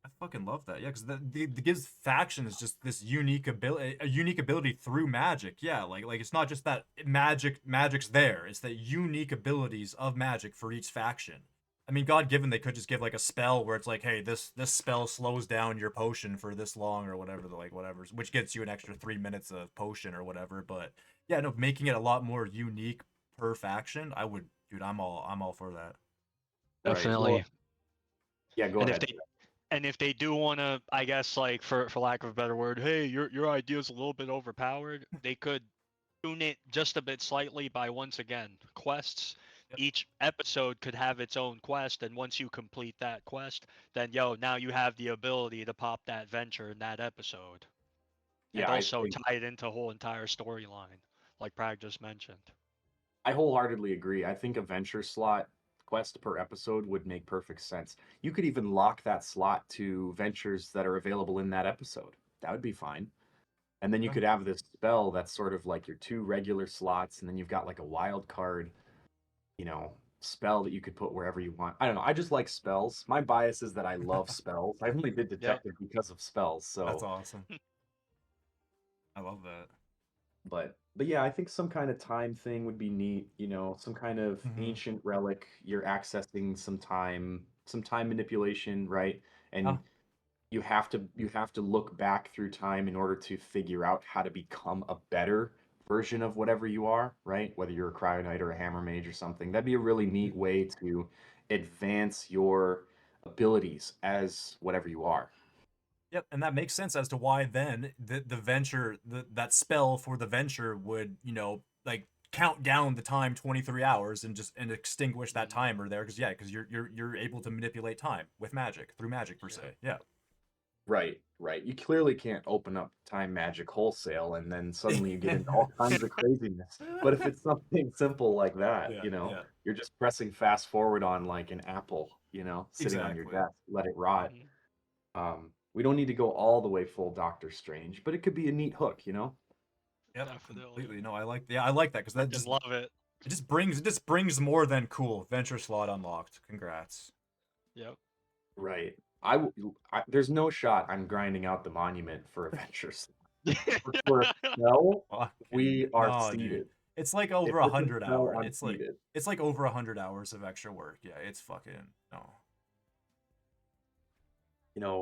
I fucking love that. Yeah, because the gives factions just this unique ability, a unique ability through magic. Yeah, like it's not just that magic's there. It's the unique abilities of magic for each faction. I mean, God given, they could just give like a spell where it's like, hey, this spell slows down your potion for this long or whatever, like whatever, which gets you an extra 3 minutes of potion or whatever. But yeah, no, making it a lot more unique per faction, I would, dude, I'm all for that. Right. Definitely. Well, yeah, go And if ahead. they do want to, I guess, like for lack of a better word, hey, your idea is a little bit overpowered. They could tune it just a bit slightly by, once again, quests. Yep. Each episode could have its own quest, and once you complete that quest, then now you have the ability to pop that venture in that episode, and Yeah, I also think tie it into a whole entire storyline, like Prag just mentioned. I wholeheartedly agree. I think a venture slot quest per episode would make perfect sense. You could even lock that slot to ventures that are available in that episode. That would be fine. And then you Okay. could have this spell that's sort of like your two regular slots, and then you've got like a wild card, you know, spell that you could put wherever you want. I don't know. I just like spells. My bias is that I love spells. I only did Yep. detective because of spells. That's So, awesome. I love that. but yeah, I think some kind of time thing would be neat. You know, some kind of Hmm. ancient relic. You're accessing some time manipulation, right? Yeah. And you have to look back through time in order to figure out how to become a better version of whatever you are, right? Whether you're a cryo knight or a hammer mage or something. That'd be a really neat way to advance your abilities as whatever you are. Yep, and that makes sense as to why then the venture that spell for the venture would, like count down the time 23 hours and just and extinguish that Mhm. timer there because because you're able to manipulate time with magic through magic per se. Yep. Yeah. Right, right. You clearly can't open up time magic wholesale and then suddenly you get into all kinds of craziness. But if it's something simple like that, Yeah, yeah. you're just pressing fast forward on like an apple, sitting on your Exactly. desk, let it rot. Mhm. We don't need to go all the way full Doctor Strange, but it could be a neat hook. Yep, Definitely. completely. No, I like that because that Freaking just love it. it just brings more than cool. Venture slot unlocked. Congrats. Yep. Right. There's no shot I'm grinding out the monument for Adventures. For spell, Fucking we are no, dude. seated. It's like If over a it's a hundred spell, hours. I'm It's like seated. it's like over 100 hours of extra work. Yeah, it's fucking no.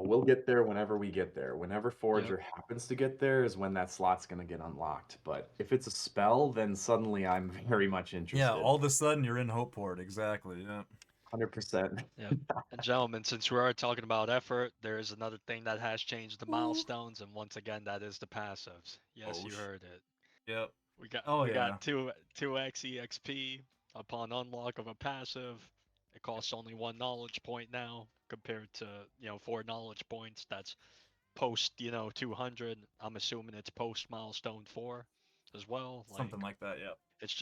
We'll get there whenever we get there. Whenever Yep. Forager happens to get there is when that slot's going to get unlocked. But if it's a spell, then suddenly I'm very much Yeah, interested. all of a sudden you're in Hopeport. Exactly. Yeah. 100%. Yep. And gentlemen, since we are talking about effort, there is another thing that has changed the Ooh. milestones, and once again, that is the passives. Yes, Oh you sh. heard it. Yep. We got Oh we yeah. got two x exp upon unlock of a passive. It costs only one knowledge point now compared to 4 knowledge points. That's post 200. I'm assuming it's post milestone 4 as well. Something Like like that. Yep. it's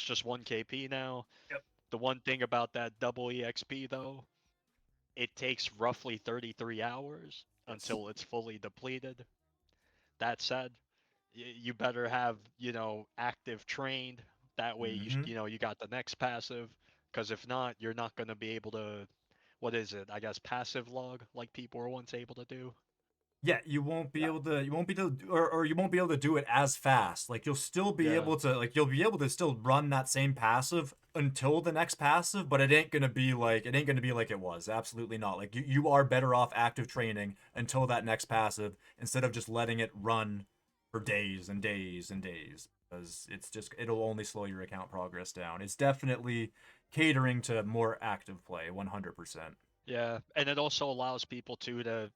just 1 KP now. Yep. The one thing about that double EXP though, it takes roughly 33 hours Yes. until it's fully depleted. That said, you better have active trained. That way Mm-hmm. you got the next passive. Because if not, you're not going to be able to. What is it? I guess passive log like people were once able to do. Yeah, you won't be Yeah. able to. You won't be able to, or you won't be able to do it as fast. Like you'll still be Yeah. able to. Like you'll be able to still run that same passive until the next passive, but it ain't gonna be like it was. Absolutely not. Like you are better off active training until that next passive instead of just letting it run for days and days and days because it'll only slow your account progress down. It's definitely catering to more active play, 100%. Yeah, and it also allows people to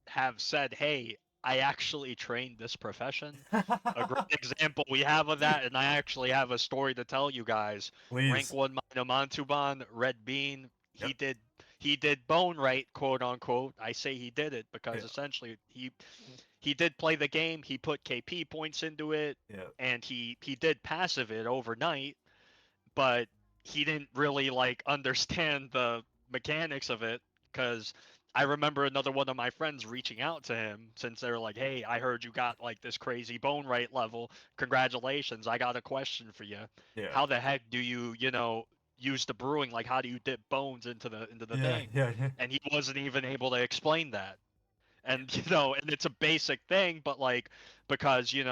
have said, "Hey, I actually trained this profession." A great example we have of that, and I actually have a story to tell you guys. Rank Please. 1 Mantuban, Red Bean, Yep. he did bone right, quote unquote. I say he did it Yeah. because essentially he did play the game, he put KP points into it, Yeah. and he did passive it overnight, but he didn't really like understand the mechanics of it because I remember another one of my friends reaching out to him since they were like, "Hey, I heard you got like this crazy bone right level. Congratulations! I got a question for you. Yeah. How the heck do you use the brewing? Like, how do you dip bones into the Yeah. thing?" Yeah. Yeah. And he wasn't even able to explain that. And and it's a basic thing, but like because you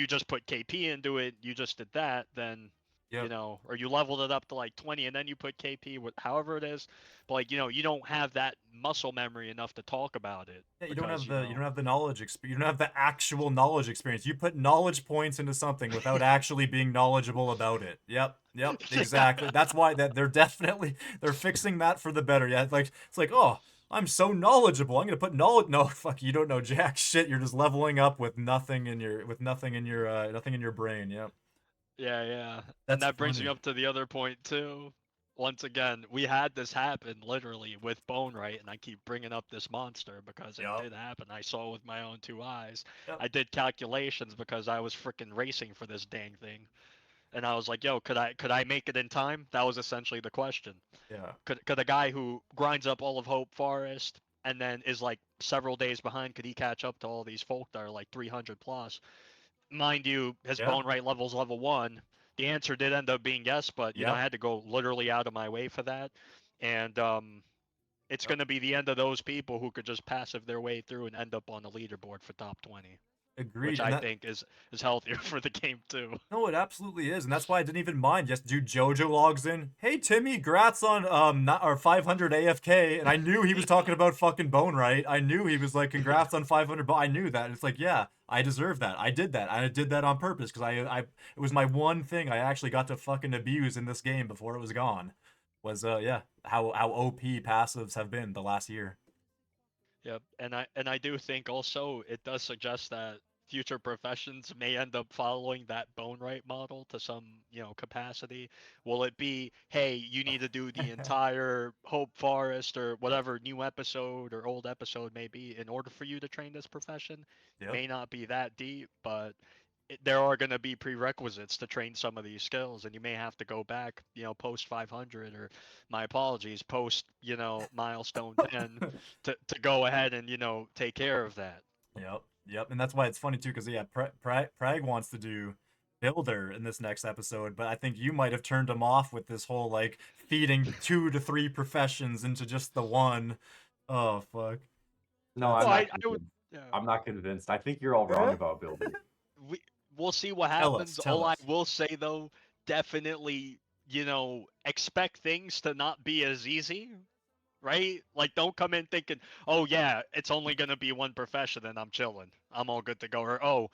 just put KP into it, you just did that, then Yep. or you leveled it up to like 20 and then you put KP, however it is. But like, you don't have that muscle memory enough to talk about it Yeah, you don't because, have the knowledge experience. You don't have the actual knowledge experience. You put knowledge points into something without actually being knowledgeable about it. Yep. Yep. yeah, Exactly. That's why they're fixing that for the better. Yeah. Like it's like, oh, I'm so knowledgeable. I'm gonna put knowledge. No, fuck. You don't know jack shit. You're just leveling up with nothing in your brain. Yep. yeah, yeah. And That's that brings me funny. up to the other point too. Once again, we had this happen literally with Bone Right, and I keep bringing up this monster because it Yep. did happen. I saw it with my own two eyes. Yep. I did calculations because I was freaking racing for this dang thing. And I was like, yo, could I make it in time? That was essentially the question. Yeah. Could a guy who grinds up all of Hope Forest and then is like several days behind, could he catch up to all these folk that are like 300 plus? Mind you, his Yeah. bone rate level's level 1. The answer did end up being yes, but you know, I Yep. had to go literally out of my way for that. And it's Yep. going to be the end of those people who could just passive their way through and end up on the leaderboard for top 20, which Agreed. And I that think is healthier for the game too. no, it absolutely is, and that's why I didn't even mind. Yes, dude, Jojo logs in. Hey Timmy, grats on not or 500 AFK, and I knew he was talking about fucking bone right. I knew he was like, congrats on 500, but I knew that. It's like, yeah, I deserve that. I did that. I did that on purpose because I it was my one thing I actually got to fucking abuse in this game before it was gone. Was yeah, how OP passives have been the last year. Yep, and I do think also it does suggest that future professions may end up following that bone right model to some, capacity. Will it be, hey, you need to do the entire Hope Forest or whatever new episode or old episode may be in order for you to train this profession? Yep. May not be that deep, but there are going to be prerequisites to train some of these skills, and you may have to go back, post 500, or my apologies, post, milestone 10 to go ahead and take care of that. Yep, yep, and that's why it's funny too, because yeah, Prag wants to do Builder in this next episode, but I think you might have turned him off with this whole like feeding 2 to 3 professions into just the one. Oh fuck. No, That's Well, I'm not I would. convinced. Yeah. I'm not convinced. I think you're all wrong about building. we we'll see what Tell us, happens. tell All I us. will say though, definitely, expect things to not be as easy, right? Like, don't come in thinking, oh yeah, it's only gonna be one profession and I'm chilling, I'm all good to go, or oh,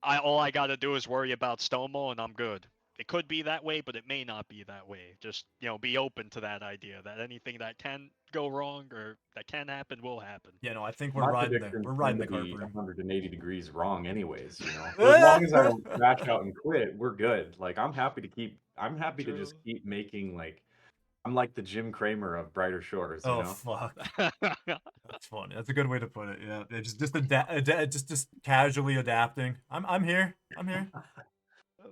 all I gotta do is worry about Stomo and I'm good. It could be that way, but it may not be that way. Just be open to that idea that anything that can go wrong or that can happen will happen. Yeah, no, I think My predictions we're tend riding to the carp be room. 180 degrees wrong, anyways. So as long as I don't crash out and quit, we're good. Like I'm happy to keep. I'm happy to just True. keep making like. I'm like the Jim Cramer of Brighter Shores. Oh fuck. That's funny. That's a good way to put it. Yeah, yeah, just casually adapting. I'm here. I'm here.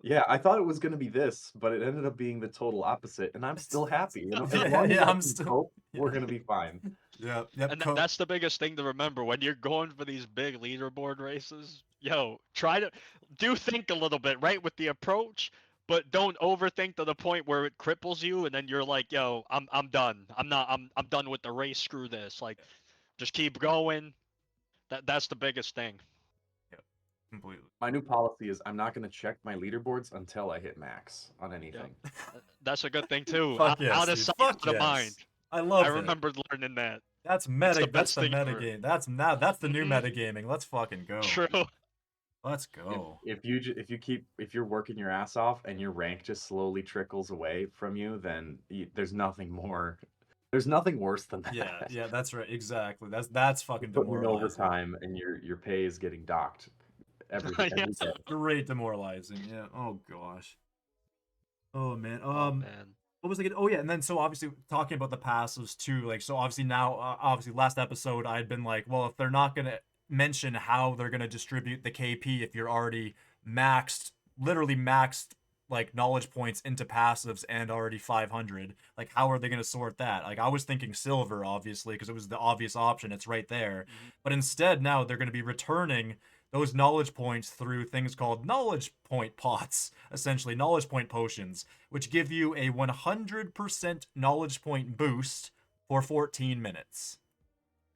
Yeah, I thought it was going to be this, but it ended up being the total opposite, and I'm still happy. As Yeah, long as yeah, I I'm can still. cope, we're Yeah, going to be fine. yeah, yep. And that's the biggest thing to remember when you're going for these big leaderboard races. Yo, try to think a little bit, right, with the approach, but don't overthink to the point where it cripples you, and then you're like, yo, I'm done. I'm done with the race. Screw this. Like, just keep going. That's the biggest thing. Yep, completely. My new policy is I'm not going to check my leaderboards until I hit max on Yep. anything. That's a good thing too. Fuck yes, Out of dude. sight, Fuck out of mind. yes. I I love that. remembered learning that. That's It's the meta. That's best the thing meta ever. game. That's the new Mhm. metagaming. Let's fucking go. True. Let's If go. if you're working your ass off and your rank just slowly trickles away from you, then there's nothing more. There's nothing worse than that. Yeah, yeah, that's right. Exactly. That's fucking Putting in demoralizing. overtime and your pay is getting docked every Yeah. day. Great demoralizing. Yeah. Oh gosh. Oh man. Oh man. What was I getting? Oh yeah, and then so obviously talking about the passives too. Like so obviously now, obviously last episode I had been like, well, if they're not gonna mention how they're gonna distribute the KP if you're already maxed, literally maxed like knowledge points into passives and already 500, like how are they gonna sort that? Like I was thinking silver obviously because it was the obvious option. It's right there, Mhm. but instead now they're gonna be returning those knowledge points through things called knowledge point pots, essentially knowledge point potions, which give you a 100% knowledge point boost for 14 minutes.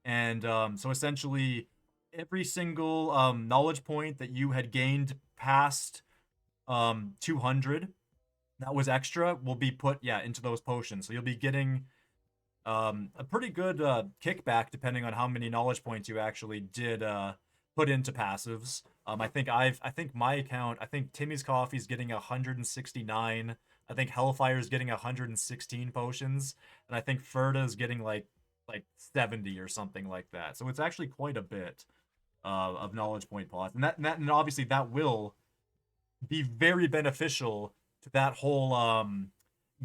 And so essentially, every single knowledge point that you had gained past 200 that was extra will be put, yeah, into those potions. So you'll be getting a pretty good kickback depending on how many knowledge points you actually did put into passives. I think my account, I think TimmysCoffee's getting 169. I think Hellfire's getting 116 potions, and I think Ferda's getting like 70 or something like that. So it's actually quite a bit of knowledge point pots, and obviously that will be very beneficial to that whole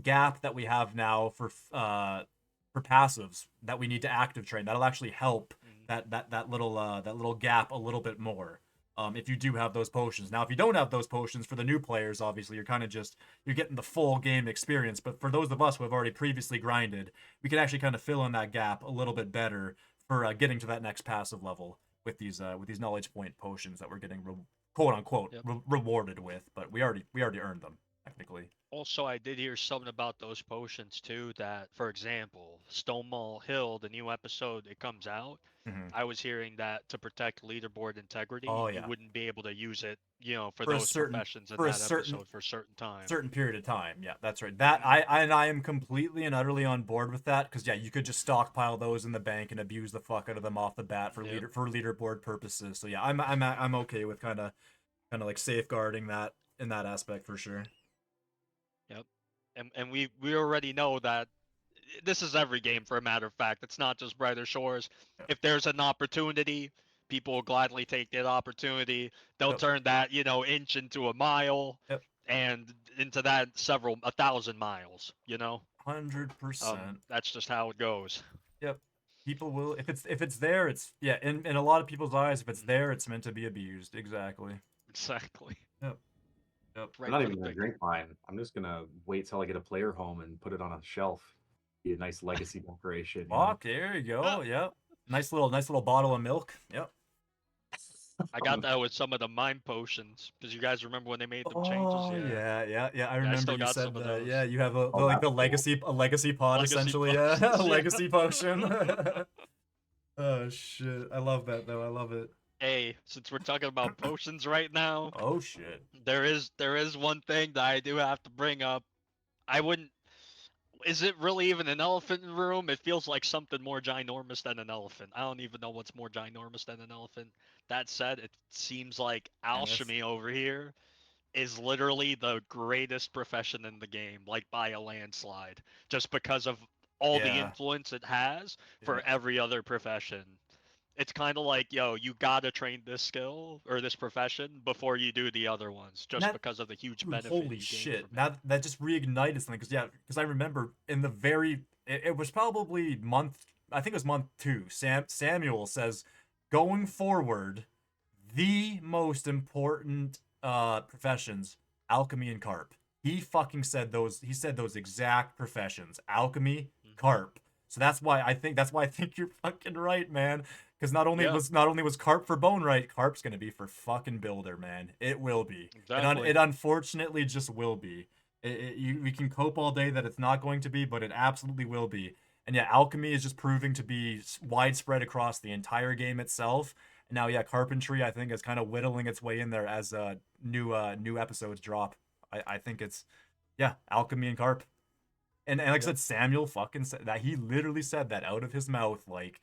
gap that we have now for passives that we need to active train. That'll actually help Mhm. that little gap a little bit more. if you do have those potions. Now, if you don't have those potions, for the new players, obviously, you're kind of just, you're getting the full game experience. But for those of us who have already previously grinded, we can actually kind of fill in that gap a little bit better for getting to that next passive level with these knowledge point potions that we're getting quote unquote rewarded with. But we already earned them technically. Also, I did hear something about those potions too. That, for example, Stonewall Hill, the new episode, it comes out. Mm-hmm. I was hearing that to protect leaderboard integrity, Oh, you yeah. wouldn't be able to use it, for For a those certain- professions in for a that certain- episode for a certain time. Certain period of time. Yeah, that's right. That I am completely and utterly on board with that, because yeah, you could just stockpile those in the bank and abuse the fuck out of them off the bat for leaderboard purposes. So yeah, I'm okay with kind of like safeguarding that in that aspect for sure. Yep. And we already know that this is every game, for a matter of fact. It's not just Brighter Shores. If there's an opportunity, people will gladly take that opportunity. They'll turn that, inch into a mile, and into that 1,000 miles, 100%. That's just how it goes. Yep. People will, if it's there, it's in a lot of people's eyes, if it's there, it's meant to be abused. Exactly. Exactly. Yep. I'm not even gonna drink mine. I'm just gonna wait till I get a player home and put it on a shelf. Be a nice legacy decoration. Fuck, there you go. Yep. Nice little bottle of milk. Yep. I got that with some of the mind potions, because you guys remember when they made them changes? Yeah. I remember still you got said some of that. those. Yeah, you have a that's legacy pod Legacy essentially. potions, Yeah, a yeah. legacy potion. Oh shit, I love that though. I love it. Hey, since we're talking about potions right now, Oh shit. there is one thing that I do have to bring up. I wouldn't. Is it really even an elephant in the room? It feels like something more ginormous than an elephant. I don't even know what's more ginormous than an elephant. That said, it seems like alchemy over here is literally the greatest profession in the game, like by a landslide, just because of all the influence it has for every other profession. It's kind of like, you gotta train this skill or this profession before you do the other ones, just because of the huge Dude, benefit. holy shit! That just reignited something, because I remember in the it was probably I think it was month 2. Samuel says, going forward, the most important professions, alchemy and carp. He fucking said those. He said those exact professions, alchemy, carp. So that's why I think you're fucking right, man. Because not only was carp for bone right, carp's gonna be for fucking builder, man. It will be. Exactly. It unfortunately just will be. We can cope all day that it's not going to be, but it absolutely will be. And yeah, alchemy is just proving to be widespread across the entire game itself. And now, carpentry I think is kind of whittling its way in there as new episodes drop. I think it's alchemy and carp. And like I said, Samuel fucking said that. He literally said that out of his mouth like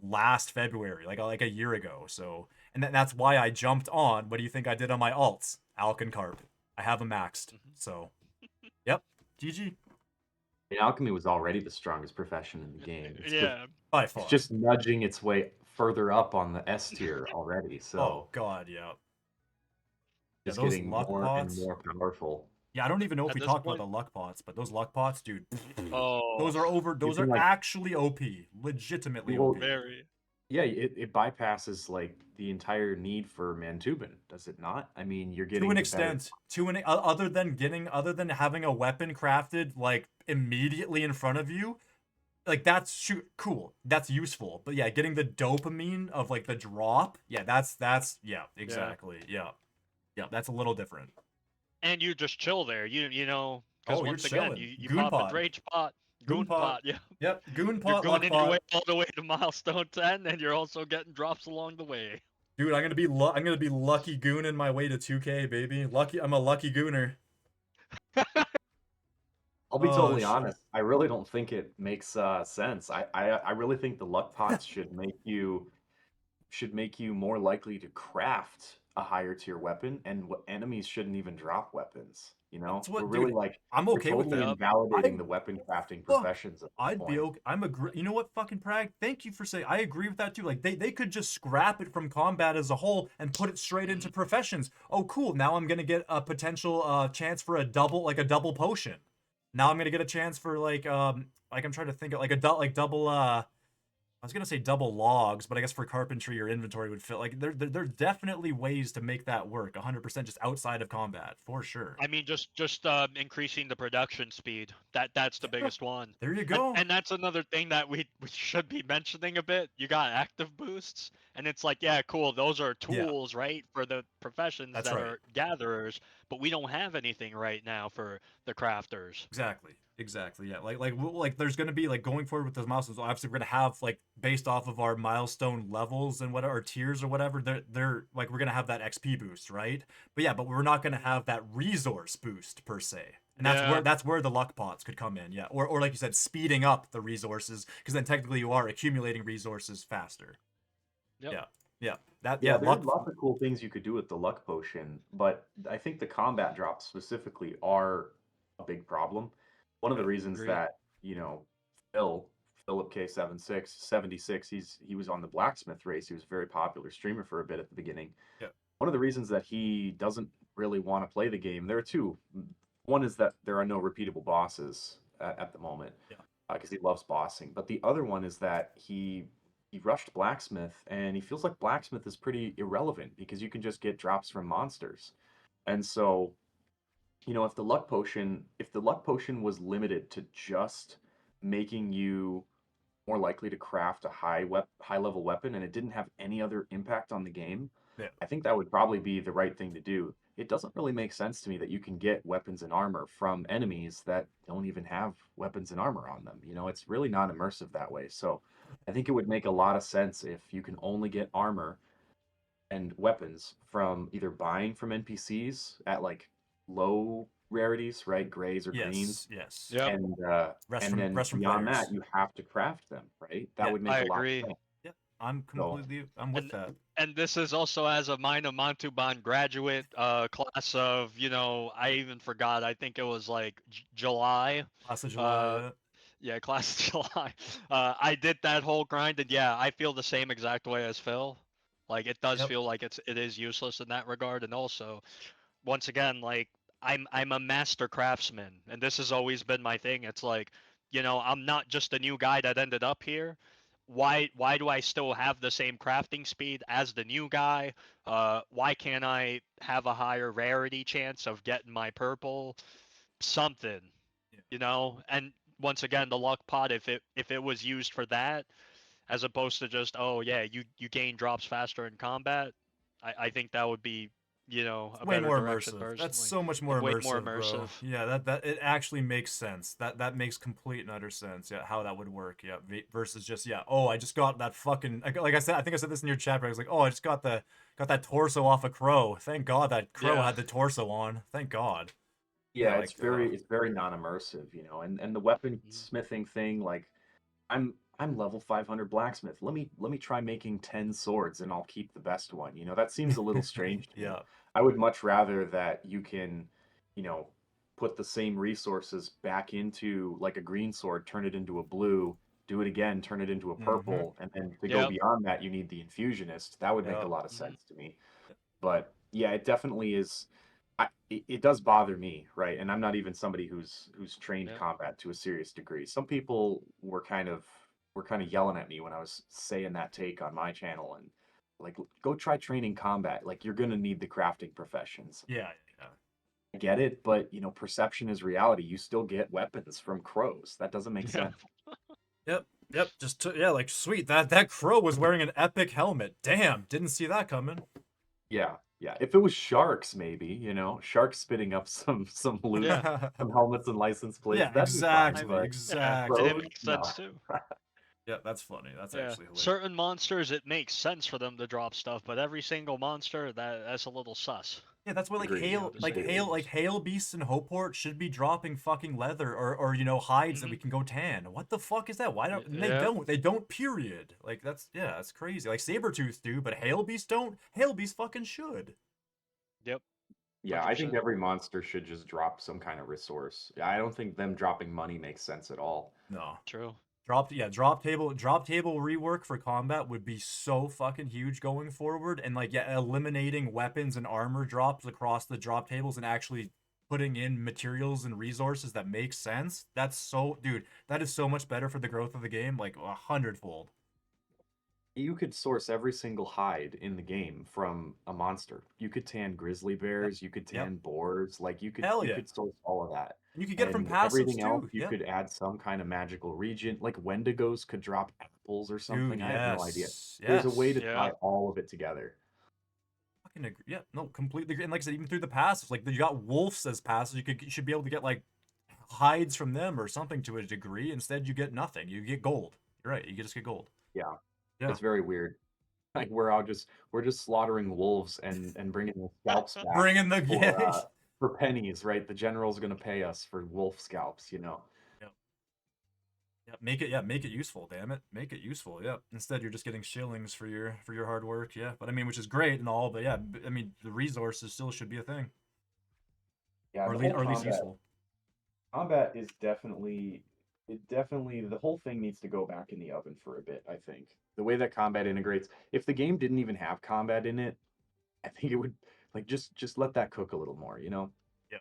last February, like a year ago. So, and that's why I jumped on. What do you think I did on my alts? Alch and carp. I have them maxed. So, yep. GG. Alchemy was already the strongest profession in the game. By far. It's just nudging its way further up on the S tier already. So. Oh god, yeah. Just those getting luck more pots, and more powerful. Yeah, I don't even know if we talked about the luck pots, but those luck pots, dude. Oh, those are actually OP, legitimately OP. Very. Yeah, it bypasses like the entire need for Mantubin, does it not? I mean, you're getting to an extent. Other than having a weapon crafted like immediately in front of you, like that's cool. That's useful. But yeah, getting the dopamine of like the drop, that's exactly. Yeah, that's a little different. And you just chill there, because once again, you Goon pop a rage pot, goon pot, Yep, goon pot, you're luck gooning pot. your way all the way to milestone 10, and you're also getting drops along the way. Dude, I'm gonna be lucky gooning my way to 2K, baby. I'm a lucky gooner. I'll be totally honest. I really don't think it makes sense. I really think the luck pots should make you more likely to craft a higher tier weapon, and enemies shouldn't even drop weapons. We're really I'm okay with that. Invalidating the weapon crafting professions. You know what, fucking Prag? Thank you for saying. I agree with that too. Like they could just scrap it from combat as a whole and put it straight into professions. Oh, cool. Now I'm gonna get a potential chance for a double potion. Now I'm gonna get a chance for I'm trying to think of double I was gonna say double logs, but I guess for carpentry, your inventory would fit. Like there are definitely ways to make that work 100% just outside of combat for sure. I mean, just increasing the production speed. That's the Yeah, biggest one. there you And go. and that's another thing that we should be mentioning a bit. You got active boosts, and it's like, yeah, cool. Those are Yeah, tools, right, for the professions that's that right. are gatherers. But we don't have anything right now for the crafters. Exactly. Exactly. Yeah. Like there's gonna be like going forward with those milestones. Obviously, we're gonna have like based off of our milestone levels and whatever our tiers or whatever. They're like we're gonna have that XP boost, right? But yeah, but we're not gonna have that resource boost per se. And Yeah. that's where the luck pots could come in. Yeah. Or like you said, speeding up the resources because then technically you are accumulating resources faster. Yep. Yeah. Yeah. That Yeah, yeah there's luck. lots of cool things you could do with the luck potion, but I think the combat drops specifically are a big problem. One of the Yeah. reasons Agreed. that, you know, Philip K76, he was on the blacksmith race. He was a very popular streamer for a bit at the beginning. Yeah. One of the reasons that he doesn't really want to play the game, there are two. One is that there are no repeatable bosses at the moment, Yeah. because he loves bossing. But the other one is that he rushed blacksmith, and he feels like blacksmith is pretty irrelevant because you can just get drops from monsters. And so, if the luck potion was limited to just making you more likely to craft a high level weapon, and it didn't have any other impact on the game, Yeah. I think that would probably be the right thing to do. It doesn't really make sense to me that you can get weapons and armor from enemies that don't even have weapons and armor on them. It's really not immersive that way. So I think it would make a lot of sense if you can only get armor and weapons from either buying from NPCs at like low rarities, right? Grays or greens. Yes. Yes. Yep. And then Rest from beyond players. that, you have to craft them, right? That Yeah. would make I a lot agree. of sense. Yeah. So I'm with And that. and this is also as a minor Montauban graduate, class of, I even forgot. I think it was like July. Last of July. Uh, yeah, class of July. I did that whole grind, and yeah, I feel the same exact way as Phil. Like it does Yep. feel like it is useless in that regard, and also once again, like I'm a master craftsman, and this has always been my thing. It's like, I'm not just a new guy that ended up here. Why do I still have the same crafting speed as the new guy? Why can't I have a higher rarity chance of getting my purple? Something, Yeah. And once again, the luck pot, if it was used for that, as opposed to just, oh yeah, you gain drops faster in combat, I think that would be, a Way better more direction immersive. That's personally, so much more and way more immersive, bro. immersive. Yeah, that it actually makes sense. That makes complete and utter sense. Yeah, how that would work. Yeah, versus just yeah. Oh, I just got that fucking like I said. I think I said this in your chat. But I was like, oh, I just got that torso off a crow. Thank God that crow Yeah. had the torso on. Thank God. Yeah, yeah, like it's very non-immersive, and the weapon smithing thing, like I'm level 500 blacksmith. Let me try making 10 swords and I'll keep the best one. That seems a little strange to me. yeah, I would much rather that you can, you know, put the same resources back into like a green sword, turn it into a blue, do it again, turn it into a mm-hmm, purple, and then to go Yep. beyond that, you need the infusionist. That would make a yeah, lot of Mhm. sense to me. But yeah, it definitely is. It does bother me, right? And I'm not even somebody who's trained Yep. combat to a serious degree. Some people were kind of yelling at me when I was saying that take on my channel, and like, go try training combat. Like, you're gonna need the crafting professions. yeah, yeah. I get it, but perception is reality. You still get weapons from crows. That doesn't make Yeah. sense. Yep, yep. Yeah, like sweet. That crow was wearing an epic helmet. Damn, didn't see that coming. Yeah, yeah. If it was sharks, maybe, sharks spitting up some loot, Yeah. some helmets and license plates, Yeah, that'd be fine. I exactly, mean, But yeah, and it exactly. crows, makes no. sense too. Yeah, that's funny. That's Yeah, actually hilarious. certain monsters it makes sense for them to drop stuff, but every single monster that's a little sus. Yeah, that's why Agreed. To say the least. hail beasts in Hopeport should be dropping fucking leather or hides that we Mhm. can go tan. What the fuck is that? Why don't and Yeah. they don't period. Like that's crazy. Like Sabretooth do, but hail beasts don't. Hail beasts fucking should. Yep. Yeah, I think 100%. every monster should just drop some kind of resource. Yeah, I don't think them dropping money makes sense at all. No. True. Drop table rework for combat would be so fucking huge going forward, and like yeah, eliminating weapons and armor drops across the drop tables and actually putting in materials and resources that make sense. That's so dude, that is so much better for the growth of the game, like 100-fold. you could source every single hide in the game from a monster. You could tan grizzly Yep. bears, you could Yep. tan boars, like Hell you yeah. could source all of that. And you could get it from And passives everything else too. you Yep. could add some kind of magical region. Like Wendigos could drop apples or Dude, something. I have no idea. yes. There's a way Yes. to Yeah. tie all of it together. Fucking agree. Yeah, no, completely agree. And like I said, even through the passives, like you got wolves as passives, you should be able to get like hides from them or something to a degree. Instead, you get nothing. You get gold. You're right. You just get gold. Yeah, Yeah. it's very weird. Like we're just slaughtering wolves and bringing the scalps back Bringing the for pennies, right? The general's gonna pay us for wolf scalps, you know. yeah. Make it useful, damn it. Make it useful. Yeah. Instead you're just getting shillings for your hard work. Yeah. But I mean, which is great and all, but yeah, I mean, the resources still should be a thing. Yeah, Or the at least whole useful. combat is definitely the whole thing needs to go back in the oven for a bit, I think. The way that combat integrates, if the game didn't even have combat in it, I think it would like just let that cook a little more, you know? Yeah.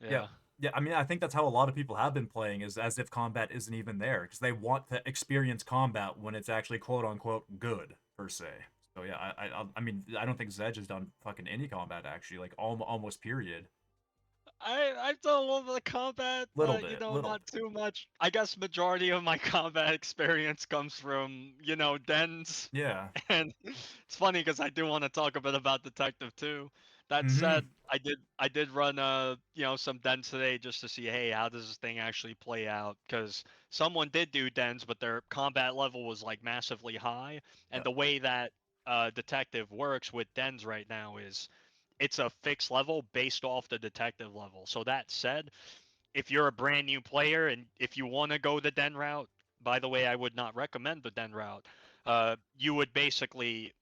Yeah. Yeah, I mean, I think that's how a lot of people have been playing, is as if combat isn't even there, because they want to experience combat when it's actually quote unquote good per se. So yeah, I mean, I don't think Zedge has done fucking any combat actually, like almost period. I've done a little bit of combat, Little but bit, little not too much. I guess majority of my combat experience comes from, dens. yeah. And it's funny because I do want to talk a bit about detective too. That Mm-hmm. said, I did run some dens today just to see, hey, how does this thing actually play out? Because someone did do dens, but their combat level was like massively high. And Yep. the way that detective works with dens right now is it's a fixed level based off the detective level. So that said, if you're a brand new player and if you want to go the den route, by the way, I would not recommend the den route. You would basically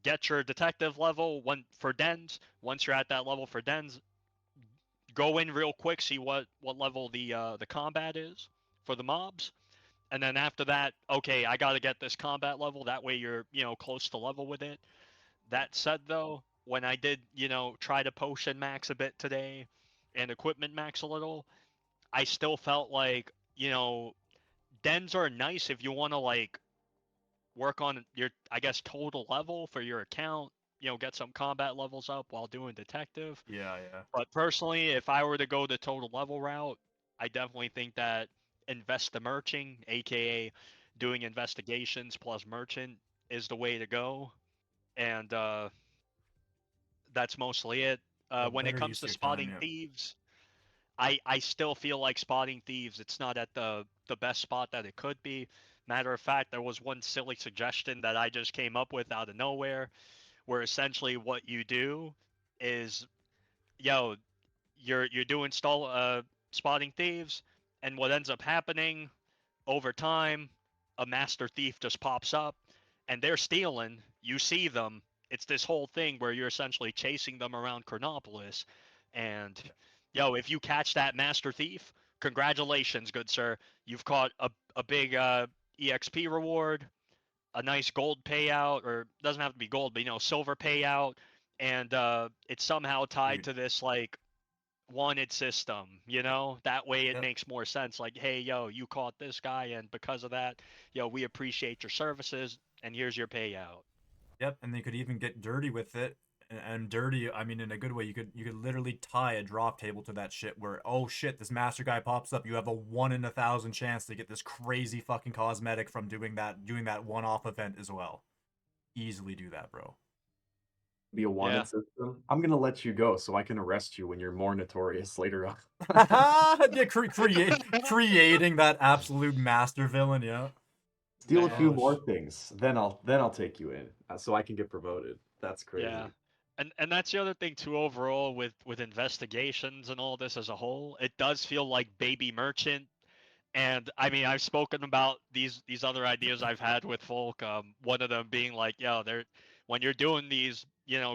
get your detective level one for dens. Once you're at that level for dens, go in real quick, see what level the combat is for the mobs, and then after that, okay, I got to get this combat level. That way you're close to level with it. That said, though, when I did, try to potion max a bit today and equipment max a little, I still felt like, dens are nice if you want to, like, work on your, I guess, total level for your account, get some combat levels up while doing detective. Yeah, yeah. But personally, if I were to go the total level route, I definitely think that invest the merching, aka doing investigations plus merchant, is the way to go. And that's mostly it. Yeah, When it better comes use to of your time, spotting yeah. thieves, I still feel like spotting thieves, it's not at the best spot that it could be. Matter of fact, there was one silly suggestion that I just came up with out of nowhere, where essentially what you do is, yo, you're doing spotting thieves, and what ends up happening over time, a master thief just pops up and they're stealing. You see them. It's this whole thing where you're essentially chasing them around Chronopolis. And, yo, if you catch that master thief, congratulations, good sir. You've caught a big EXP reward, a nice gold payout, or doesn't have to be gold, but, silver payout. And it's somehow tied Dude. to this, like, wanted system, that way it Yep. makes more sense. Like, hey, yo, you caught this guy, and because of that, yo, we appreciate your services, and here's your payout. Yep, and they could even get dirty with it. And dirty, I mean, in a good way. You could literally tie a drop table to that shit. Where, oh shit, this master guy pops up. You have a 1 in 1,000 chance to get this crazy fucking cosmetic from doing that one-off event as well. Easily do that, bro. Be a Yeah, wanted system. I'm gonna let you go so I can arrest you when you're more notorious later on. Yeah, creating that absolute master villain. Yeah. Steal a few man. more things, then I'll take you in so I can get promoted. That's Yeah. crazy. And that's the other thing too overall with investigations and all this as a whole. It does feel like baby merchant. And I mean, I've spoken about these other ideas I've had with folk. One of them being like, yo, there, when you're doing these,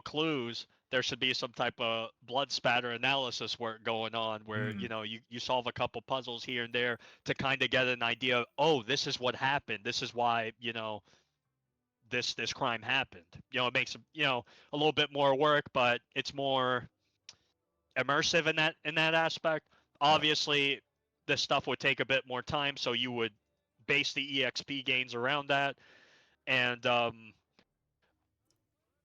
clues, there should be some type of blood spatter analysis work going on, where Hmm. you solve a couple puzzles here and there to kind of get an idea. Of, oh, this is what happened. This is why this crime happened. It makes a little bit more work, but it's more immersive in that aspect. Yeah. Obviously, this stuff would take a bit more time, so you would base the EXP gains around that. and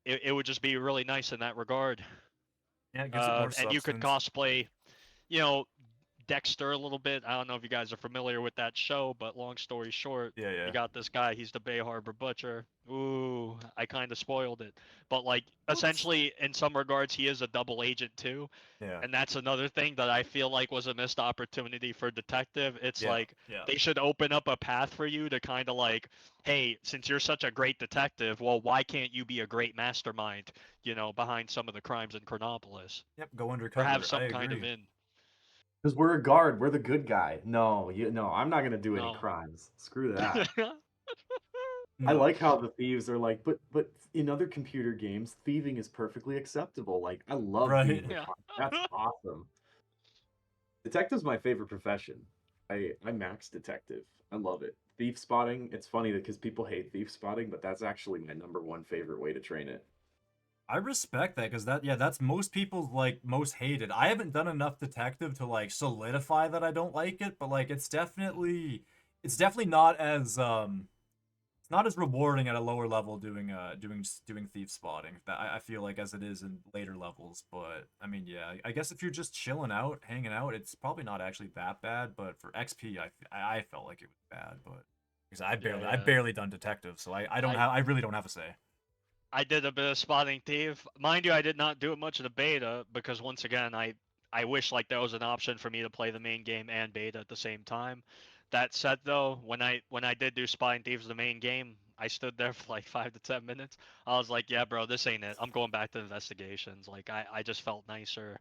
it would just be really nice in that regard. Yeah, it gives it more And you could substance. cosplay, you know, Dexter a little bit. I don't know if you guys are familiar with that show, but long story short, Yeah, you yeah. got this guy. He's the Bay Harbor Butcher. Ooh, I kind of spoiled it. But like, Whoops. essentially, in some regards, he is a double agent too. Yeah, And that's another thing that I feel like was a missed opportunity for Detective. It's yeah, like yeah. they should open up a path for you to kind of like, hey, since you're such a great detective, well, why can't you be a great mastermind, behind some of the crimes in Chronopolis? Yep, go Or have undercover. I some kind of agree. in. Because we're a guard, we're the good guy. No, I'm not gonna do any No. crimes. Screw that. I No. like how the thieves are like, but in other computer games, thieving is perfectly acceptable. Like, I love being Right. the Yeah. con. That's awesome. Detective's my favorite profession. I max detective. I love it. Thief spotting. It's funny because people hate thief spotting, but that's actually my number one favorite way to train it. I respect that because that's most people's like most hated. I haven't done enough detective to like solidify that I don't like it, but like it's definitely not as it's not as rewarding at a lower level doing thief spotting that I feel like as it is in later levels. But I mean, yeah, I guess if you're just chilling out, hanging out, it's probably not actually that bad. But for XP, I felt like it was bad, but because Yeah, I yeah. barely done detective, so I I really don't have a say. I did a bit of spotting thief. Mind you, I did not do it much of the beta because once again, I wish like there was an option for me to play the main game and beta at the same time. That said, though, when I did do spotting thieves the main game, I stood there for like 5 to 10 minutes. I was like, yeah, bro, this ain't it. I'm going back to investigations. Like I just felt nicer.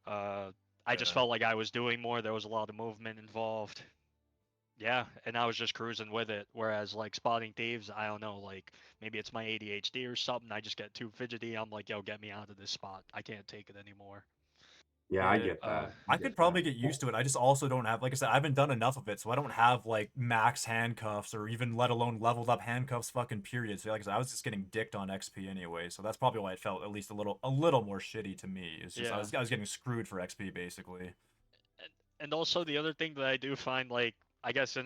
Uh, I just Yeah. felt like I was doing more. There was a lot of movement involved. Yeah, and I was just cruising with it. Whereas like spotting thieves, I don't know, like maybe it's my ADHD or something. I just get too fidgety. I'm like, yo, get me out of this spot. I can't take it anymore. Yeah, I Yeah, get Uh, that. I I could get probably that. get used to it. I just also don't have, like I said, I haven't done enough of it, so I don't have like max handcuffs or even let alone leveled up handcuffs. Fucking period. So like I said, I was just getting dicked on XP anyway, so that's probably why it felt at least a little more shitty to me. It's just yeah, I was getting screwed for XP basically. and also the other thing that I do find like I guess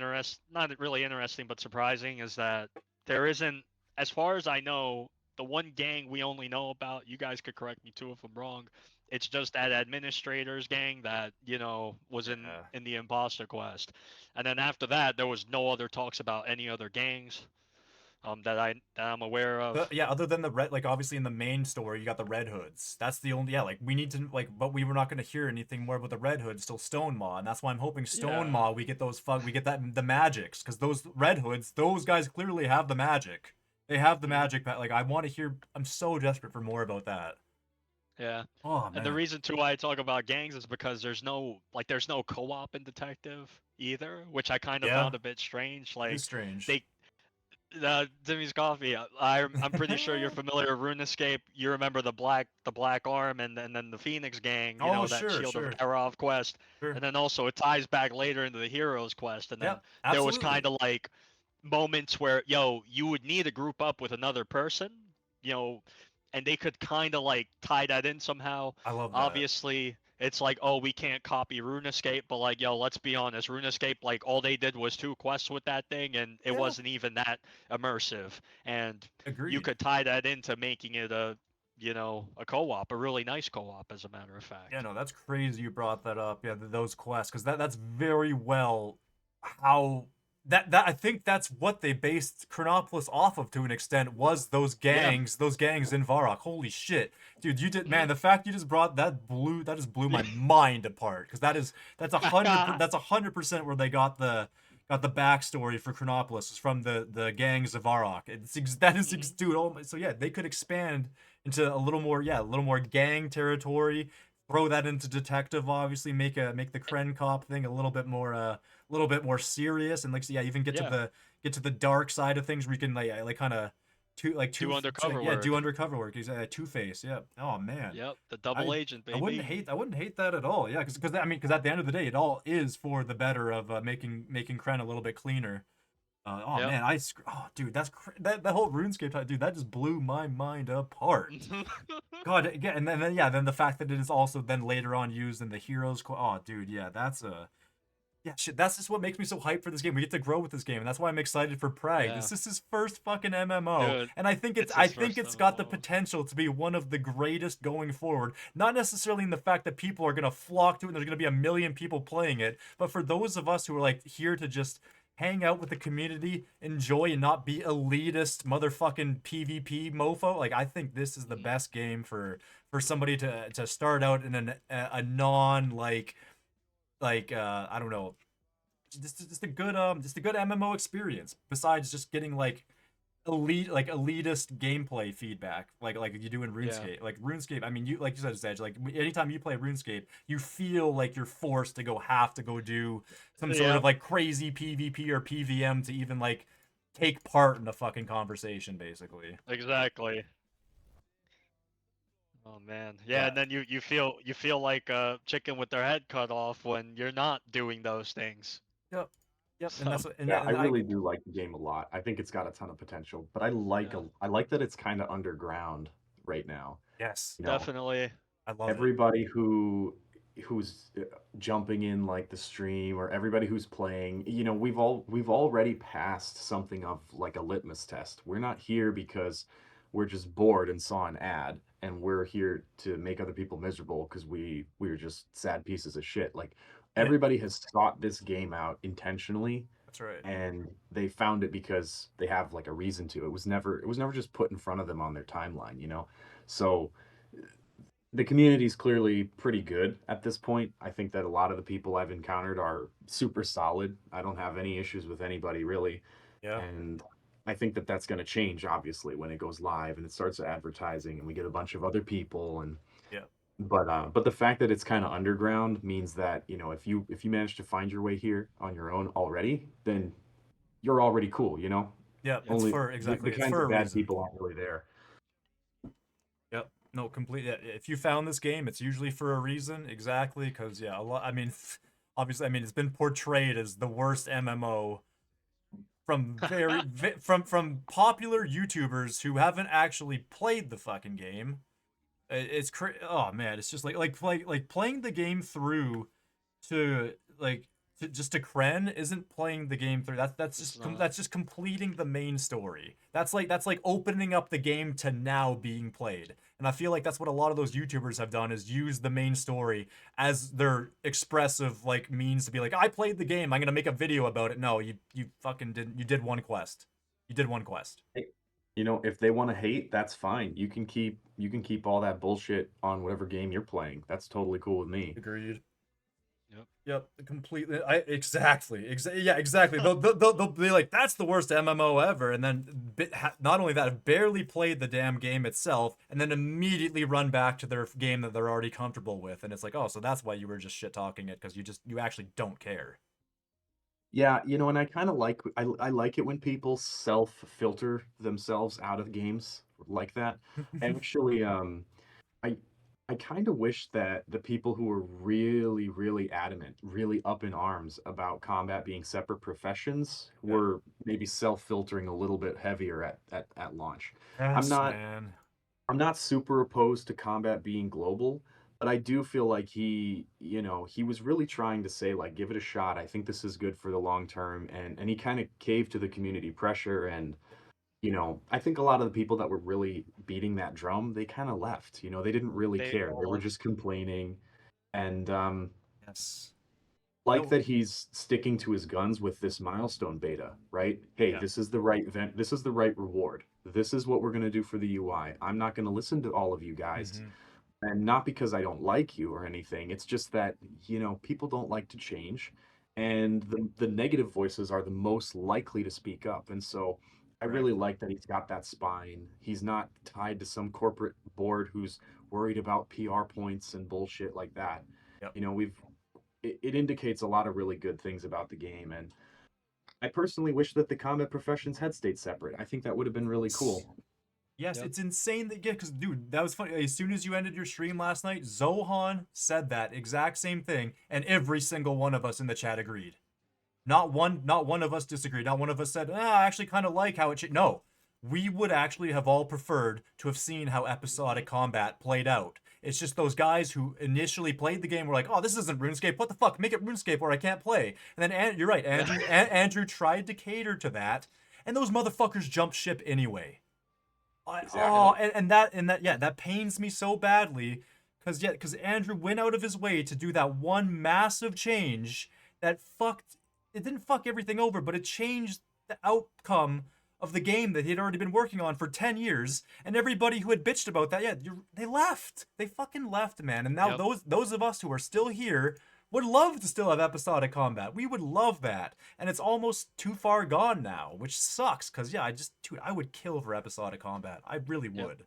not really interesting but surprising is that there isn't, as far as I know, the one gang we only know about. You guys could correct me too if I'm wrong. It's just that administrators gang that was in Yeah. in the imposter quest, and then after that there was no other talks about any other gangs that I'm aware of. Yeah, other than the red, like obviously in the main story, you got the Red Hoods. That's the only, yeah, like we need to like, but we were not going to hear anything more about the Red Hoods till Stonemaw, and that's why I'm hoping Yeah. Stonemaw we get that the magics because those Red Hoods, those guys clearly have the magic. They have the Mhm. magic that like I want to hear. I'm so desperate for more about that. Yeah. Oh And the man, reason too why I talk about gangs is because there's no co-op in Detective either, which I kind of yeah, found a bit strange. it is Like strange. they TimmysCoffee. I'm pretty sure you're familiar with RuneScape. You remember the Black Arm and then the Phoenix Gang. Oh That sure, Shield of sure, Arov quest, sure. and then also it ties back later into the Heroes quest. And Yeah, then there was kind absolutely. of like moments where you would need to group up with another person, you know, and they could kind of like tie that in somehow. I love that. Obviously, it's like, oh, we can't copy RuneScape, but like, let's be honest, RuneScape, like all they did was 2 quests with that thing, and it Yeah, wasn't even that immersive. And you agreed. could tie that into making it a co-op, a really nice co-op, as a matter of Yeah, fact. no, that's crazy you brought that up. Yeah, those quests, because that's very well how that I think that's what they based Chronopolis off of to an extent was Yeah. those gangs in Varrock. Holy shit, dude, you did man. Hmm. The fact you just brought that just blew my mind apart because that's Yeah. that's 100% where they got the backstory for Chronopolis is from the gangs of Varrock. That is Hmm. dude. Oh my, so yeah, they could expand into a little more gang territory. Throw that into detective, obviously. Make the Kren cop thing a little bit more serious, and like yeah, even Yeah. get to the dark side of things where you can like kind of Do undercover yeah do work. undercover work. He's Two Face. Yeah. Oh man. Yep. The double I agent, baby. I wouldn't hate that at all. Yeah, because I mean because at the end of the day, it all is for the better of making Kren a little bit cleaner. Oh Yep. man, oh dude, that whole RuneScape dude, that just blew my mind apart. God, again, and then yeah, then the fact that it is also then later on used in the heroes. Oh, dude, yeah, Yeah, shit, that's just what makes me so hyped for this game. We get to grow with this game, and that's why I'm excited for Prag. Yeah, This is his first fucking MMO, dude, and it's I his think first it's got the MMO. potential to be one of the greatest going forward. Not necessarily in the fact that people are gonna flock to it and there's gonna be a million people playing it, but for those of us who are like here to just hang out with the community, enjoy and not be elitist motherfucking PvP mofo, like I think this is the Mhm. best game for somebody to start out in a non I don't know, just a good MMO experience besides just getting like elitist gameplay feedback like you do in Yeah, RuneScape. Like RuneScape, I mean, you like you said, Zedge, like anytime you play RuneScape, you feel like you're forced to have to go do some sort yeah, of like crazy PvP or PVM to even like take part in the fucking conversation, basically. exactly. Oh man, yeah, Yeah. and then you feel like a chicken with their head cut off when you're not doing those things. Yep. Yep. And So that's what Yeah, I and I really do like the game a lot. I think it's got a ton of potential, but yeah, I like that it's kind of underground right now. yes, You know, definitely. I love it. everybody who's jumping in like the stream or everybody who's playing, we've already passed something of like a litmus test. We're not here because we're just bored and saw an ad, and we're here to make other people miserable because we're just sad pieces of shit. Like Yeah, everybody has sought this game out intentionally, that's right. and they found it because they have like a reason to. It was never just put in front of them on their timeline. So the community is clearly pretty good at this point. I think that a lot of the people I've encountered are super solid. I don't have any issues with anybody really, Yeah. and I think that that's going to change obviously when it goes live and it starts advertising and we get a bunch of other people. And Yeah. but the fact that it's kind of underground means that, if you manage to find your way here on your own already, then you're already cool. Yeah, Yep. it's Only for the exactly. It's kinds for of a bad reason. people aren't really there. Yep. No, completely. If you found this game, it's usually for a reason. Exactly, because yeah, a lot. I mean, obviously, I mean, it's been portrayed as the worst MMO from from popular YouTubers who haven't actually played the fucking game. Oh man, it's just like playing the game through to like just to Kren isn't playing the game through. It's not. That's just completing the main story. That's like opening up the game to now being played. And I feel like that's what a lot of those YouTubers have done is use the main story as their expressive like means to be like, I played the game, I'm gonna make a video about it. No, you fucking didn't. You did one quest. You did one quest. Hey, if they want to hate, that's fine. You can keep all that bullshit on whatever game you're playing. That's totally cool with me. Agreed. Yep. Yep, completely. Yeah, exactly. They'll be like, "That's the worst MMO ever," and then not only that, have barely played the damn game itself, and then immediately run back to their game that they're already comfortable with, and it's like, "Oh, so that's why you were just shit talking it because you actually don't care." Yeah, and I kind of I like it when people self-filter themselves out of games like that. Actually, I I kind of wish that the people who were really, really adamant, really up in arms about combat being separate professions Yeah. were maybe self-filtering a little bit heavier at launch. I'm Yes, not man. I'm not super opposed to combat being global, but I do feel like he was really trying to say like give it a shot. I think this is good for the long term, and he kind of caved to the community pressure. And I think a lot of the people that were really beating that drum, they kind of left. They didn't really They care. They all were left. just complaining. And Yes. like No. that he's sticking to his guns with this milestone beta, right? Hey, Yeah. this is the right event. This is the right reward. This is what we're going to do for the UI. I'm not going to listen to all of you guys. Mm-hmm. And not because I don't like you or anything. It's just that, people don't like to change. And the negative voices are the most likely to speak up. And so I really Correct. like that he's got that spine. He's not tied to some corporate board who's worried about PR points and bullshit like that. Yep. It indicates a lot of really good things about the game. And I personally wish that the combat professions had stayed separate. I think that would have been really cool. Yes, Yep. it's insane that, yeah, because dude, that was funny. As soon as you ended your stream last night, Zohan said that exact same thing, and every single one of us in the chat agreed. Not one of us disagreed. Not one of us said, I actually kind of like how it No, we would actually have all preferred to have seen how episodic combat played out. It's just those guys who initially played the game were like, oh, this isn't RuneScape. What the fuck? Make it RuneScape where I can't play. And then you're right, Andrew. Andrew tried to cater to that, and those motherfuckers jumped ship anyway. Exactly. Oh, that pains me so badly, because Andrew went out of his way to do that one massive change that fucked. It didn't fuck everything over, but it changed the outcome of the game that he had already been working on for 10 years. And everybody who had bitched about that, they left. They fucking left, man. And now those of us who are still here would love to still have episodic combat. We would love that. And it's almost too far gone now, which sucks, because I would kill for episodic combat. I really would.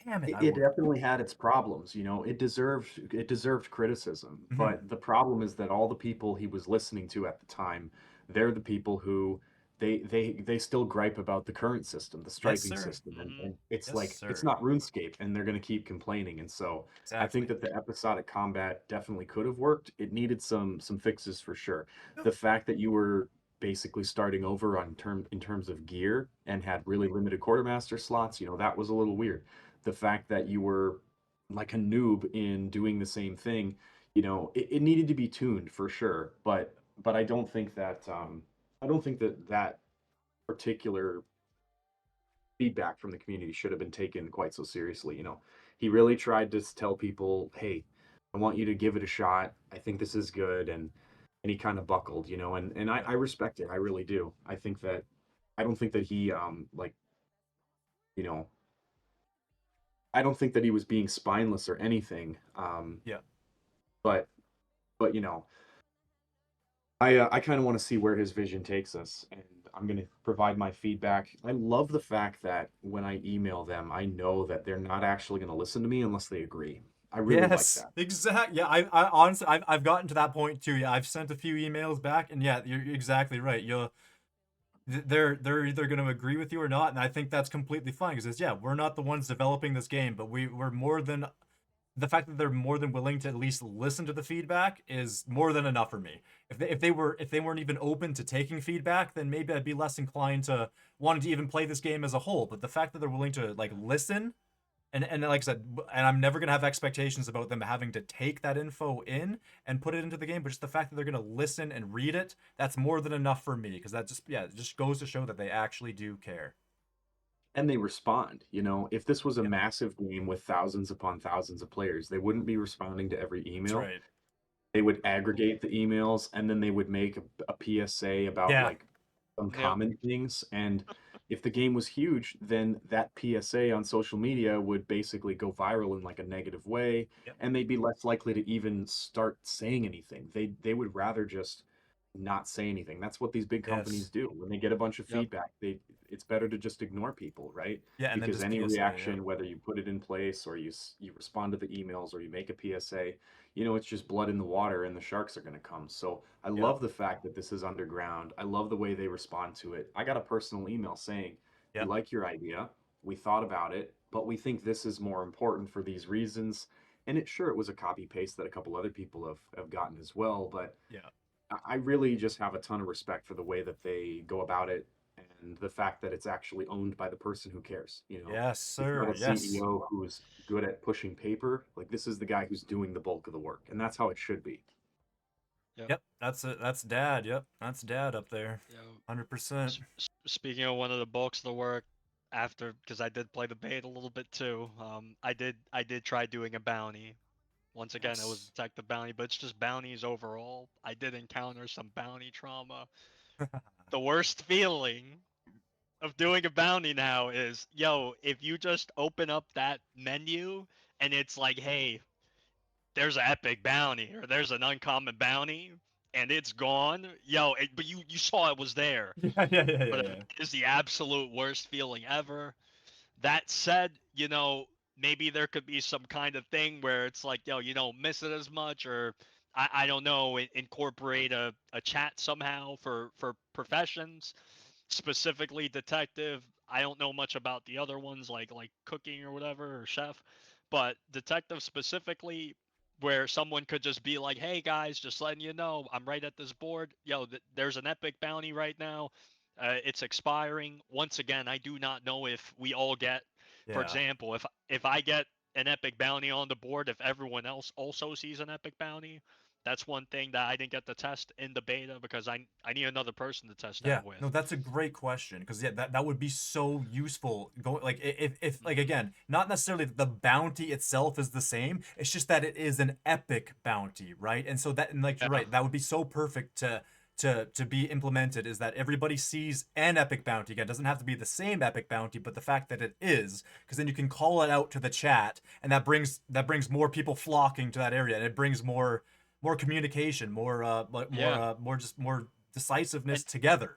Damn it. It definitely had its problems, it deserved criticism. Mhm. But the problem is that all the people he was listening to at the time, they're the people who they still gripe about the current system, the striping sir. system, and it's Yes, like sir. it's not RuneScape, and they're going to keep complaining. And so I think that the episodic combat definitely could have worked. It needed some fixes for sure. The fact that you were basically starting over in terms of gear and had really limited quartermaster slots, that was a little weird. The fact that you were like a noob in doing the same thing, it needed to be tuned for sure. But I don't think that that particular feedback from the community should have been taken quite so seriously. He really tried to tell people, "Hey, I want you to give it a shot. I think this is good," and he kind of buckled, and I respect it. I really do. I don't think that he like, you know, I don't think that he was being spineless or anything. Yeah. But I kind of want to see where his vision takes us, and I'm going to provide my feedback. I love the fact that when I email them, I know that they're not actually going to listen to me unless they agree. I really like that. Exactly. Yeah, I honestly, I've gotten to that point too. Yeah, I've sent a few emails back, and yeah, you're exactly right. They're either going to agree with you or not, and I think that's completely fine because we're not the ones developing this game, but we're more than the fact that they're more than willing to at least listen to the feedback is more than enough for me. If they weren't even open to taking feedback, then maybe I'd be less inclined to wanting to even play this game as a whole. But the fact that they're willing to like listen, and like I said, and I'm never gonna have expectations about them having to take that info in and put it into the game, but just the fact that they're gonna listen and read it, that's more than enough for me, because that it just goes to show that they actually do care. And they respond. If this was a massive game with thousands upon thousands of players, they wouldn't be responding to every email. That's right. They would aggregate the emails, and then they would make a PSA about like some common things. And if the game was huge, then that PSA on social media would basically go viral in like a negative way, and they'd be less likely to even start saying anything. They would rather just not say anything. That's what these big companies do. When they get a bunch of feedback, it's better to just ignore people, right? Yeah, and Because then any just PSA, reaction, whether you put it in place or you respond to the emails or you make a PSA, it's just blood in the water, and the sharks are going to come. So I love the fact that this is underground. I love the way they respond to it. I got a personal email saying, "We like your idea. We thought about it, but we think this is more important for these reasons." And it was a copy paste that a couple other people have gotten as well. But I really just have a ton of respect for the way that they go about it, and the fact that it's actually owned by the person who cares. Yes, sir. It's not a CEO who's good at pushing paper. Like, this is the guy who's doing the bulk of the work, and that's how it should be. Yep, that's it. That's dad. Yep, that's dad up there. 100%. Speaking of one of the bulks of the work, because I did play the bait a little bit too. I did try doing a bounty. Once again, it was detective bounty, but it's just bounties overall. I did encounter some bounty trauma. The worst feeling of doing a bounty now is, if you just open up that menu and it's like, hey, there's an epic bounty or there's an uncommon bounty and it's gone, but you saw it was there. Yeah. It is the absolute worst feeling ever. That said, maybe there could be some kind of thing where it's like, you don't miss it as much, or I don't know, incorporate a chat somehow for professions, specifically detective. I don't know much about the other ones like cooking or whatever, or chef, but detective specifically, where someone could just be like, hey guys, just letting you know, I'm right at this board. There's an epic bounty right now. It's expiring. Once again, I do not know if we all get, for example, if I get an epic bounty on the board if everyone else also sees an epic bounty. That's one thing that I didn't get to test in the beta because I need another person to test Yeah, that with. no, that's a great question because yeah, that would be so useful. Going like if like again, not necessarily that the bounty itself is the same. It's just that it is an epic bounty, right? And so that and like you're Yeah. right, that would be so perfect to be implemented. Is that everybody sees an epic bounty again? It doesn't have to be the same epic bounty, but the fact that it is, because then you can call it out to the chat, and that brings more people flocking to that area, and it brings more communication, more decisiveness And together.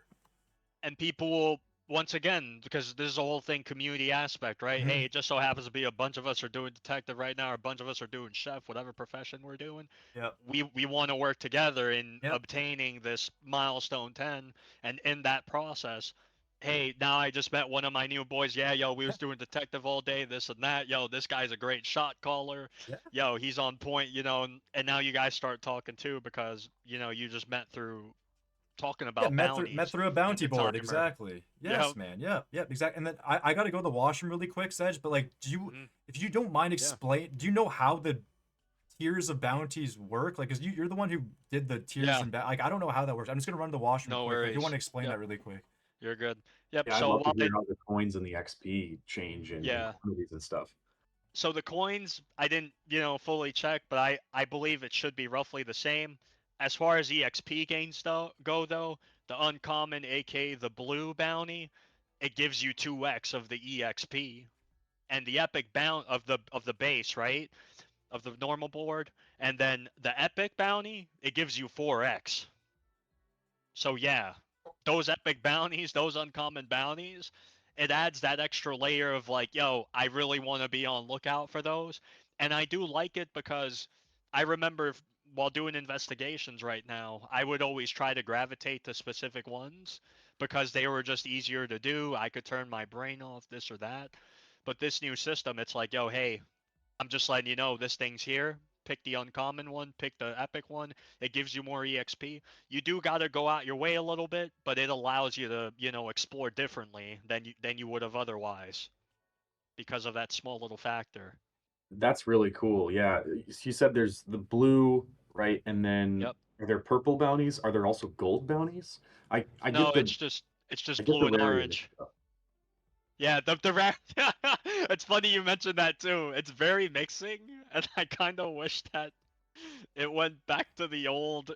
and people will, once again, because this is a whole thing, community aspect, right? Mhm. Hey, it just so happens to be a bunch of us are doing detective right now, or a bunch of us are doing chef, whatever profession we're doing. Yep. We want to work together in Yep. obtaining this milestone 10, and in that process, hey, now I just met one of my new boys. Yeah, yo, we was doing detective all day, this and that. Yo, this guy's a great shot caller. Yeah. Yo, he's on point, and now you guys start talking too because you just met through talking Yeah, about met bounties through a and bounty the board, timer. exactly. Yeah. Yes, man. Yeah, yeah, exactly. And then I gotta go to the washroom really quick, Sedge. But like, if you don't mind Yeah. do you know how the tiers of bounties work? Like, cause you're the one who did the tiers Yeah. and like I don't know how that works. I'm just gonna run to the washroom No quick. Like, if you want worries. to explain Yep. that really quick. You're good. Yep. Yeah, I'd So love to while hear how the coins and the XP change in yeah. quantities and stuff. So the coins, I didn't, fully check, but I believe it should be roughly the same. As far as EXP gains go though, the uncommon, aka the blue bounty, it gives you 2x of the EXP, and the epic bounty of the base, right, of the normal board, and then the epic bounty, it gives you 4x. So yeah, those epic bounties, those uncommon bounties, it adds that extra layer of like, yo, I really want to be on lookout for those. And I do like it because I remember while doing investigations right now, I would always try to gravitate to specific ones because they were just easier to do. I could turn my brain off, this or that. But this new system, it's like, yo, hey, I'm just letting you know this thing's here. Pick the uncommon one, pick the epic one. It gives you more EXP. You do got to go out your way a little bit, but it allows you to, explore differently than you would have otherwise because of that small little factor. That's really cool. Yeah, you said there's the blue, right? And then Yep. are there purple bounties? Are there also gold bounties? I No, get the it's just I get the blue and rarity of this orange. stuff. Yeah, the rare. It's funny you mentioned that too. It's very mixing, and I kind of wish that it went back to the old,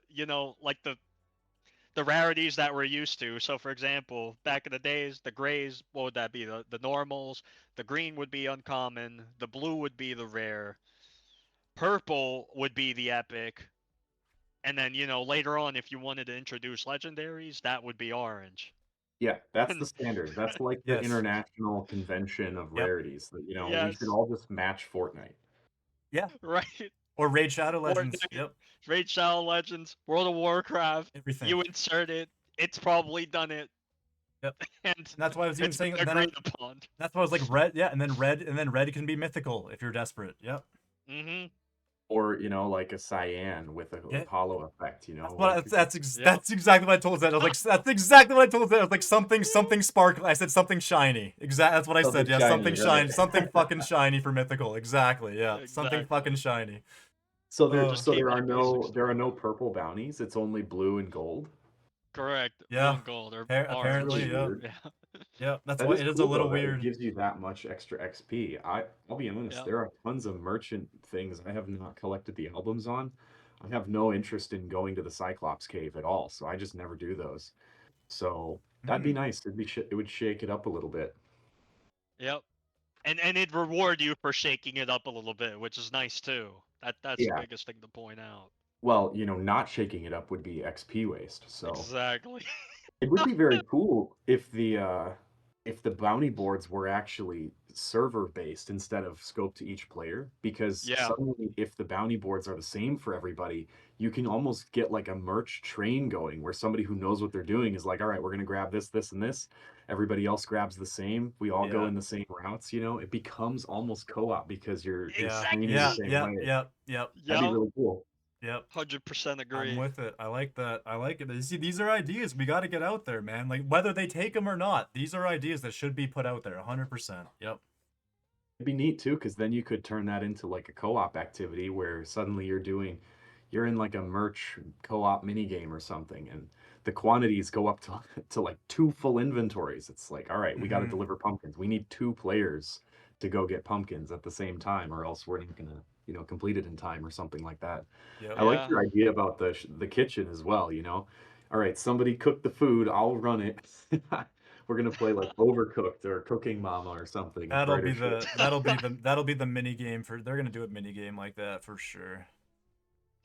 like the rarities that we're used to. So, for example, back in the days, the grays, what would that be? The normals. The green would be uncommon. The blue would be the rare. Purple would be the epic. And then, later on, if you wanted to introduce legendaries, that would be orange. Yeah, that's the standard. That's like the Yes. international convention of Yep. rarities that, we should Yes. all just match Fortnite. Yeah. Right. Or Raid Shadow Legends. Fortnite, Yep. Raid Shadow Legends, World of Warcraft. Everything. You insert it. It's probably done it. Yep. And And that's why I was even it's been saying agreed upon. that's why I was like red, yeah, and then red can be mythical if you're desperate. Yep. Mm-hmm. Or, like a cyan with a Yeah. hollow effect, That's like that's exactly what I told Zed. I was like, that's exactly what I told Zed. I was like, something sparkle. I said something shiny. That's what I Something said. Yeah, shiny, something right. shiny, something fucking shiny for mythical. Exactly. Yeah, something Exactly. fucking shiny. So there Just so keep there are that basics. no purple bounties. It's only blue and gold. Correct. Blue Yeah. and gold or That's orange. really Apparently, yeah, weird. Yeah. yeah. That's That why is it is a cool little though that it weird. gives you that much extra XP. I'll be honest, Yeah. there are tons of merchant things I have not collected the albums on. I have no interest in going to the Cyclops cave at all, so I just never do those. So that'd be nice. It would shake it up a little bit. Yep. And it'd reward you for shaking it up a little bit, which is nice too. That's the Yeah. biggest thing to point out. Well, not shaking it up would be XP waste. So Exactly. it would be very cool if the bounty boards were actually server based instead of scope to each player, because Yeah. suddenly if the bounty boards are the same for everybody, you can almost get like a merch train going where somebody who knows what they're doing is like, all right, we're going to grab this, this, and this. Everybody else grabs the same. We all go Yeah. in the same routes. It becomes almost co-op because you're Yeah. training the Yeah. same Yeah. way. Yep. Yep. That'd be Yep. really cool. Yep. 100% agree. I'm with it. I like that. I like it. You see, these are ideas we got to get out there, man. Like whether they take them or not, these are ideas that should be put out there. 100%. Yep. It'd be neat too, because then you could turn that into like a co-op activity where suddenly you're in like a merch co-op mini game or something, and the quantities go up to to like 2 full inventories. It's like, all right, we got to Mhm. deliver pumpkins. We need 2 players to go get pumpkins at the same time, or else we're not gonna, complete it in time or something like that. Yep. I like Yeah. your idea about the kitchen as well, All right, somebody cook the food, I'll run it. We're gonna play like Overcooked or Cooking Mama or something at That'll Brighter be Shore. the mini game for they're gonna do a mini game like that for sure.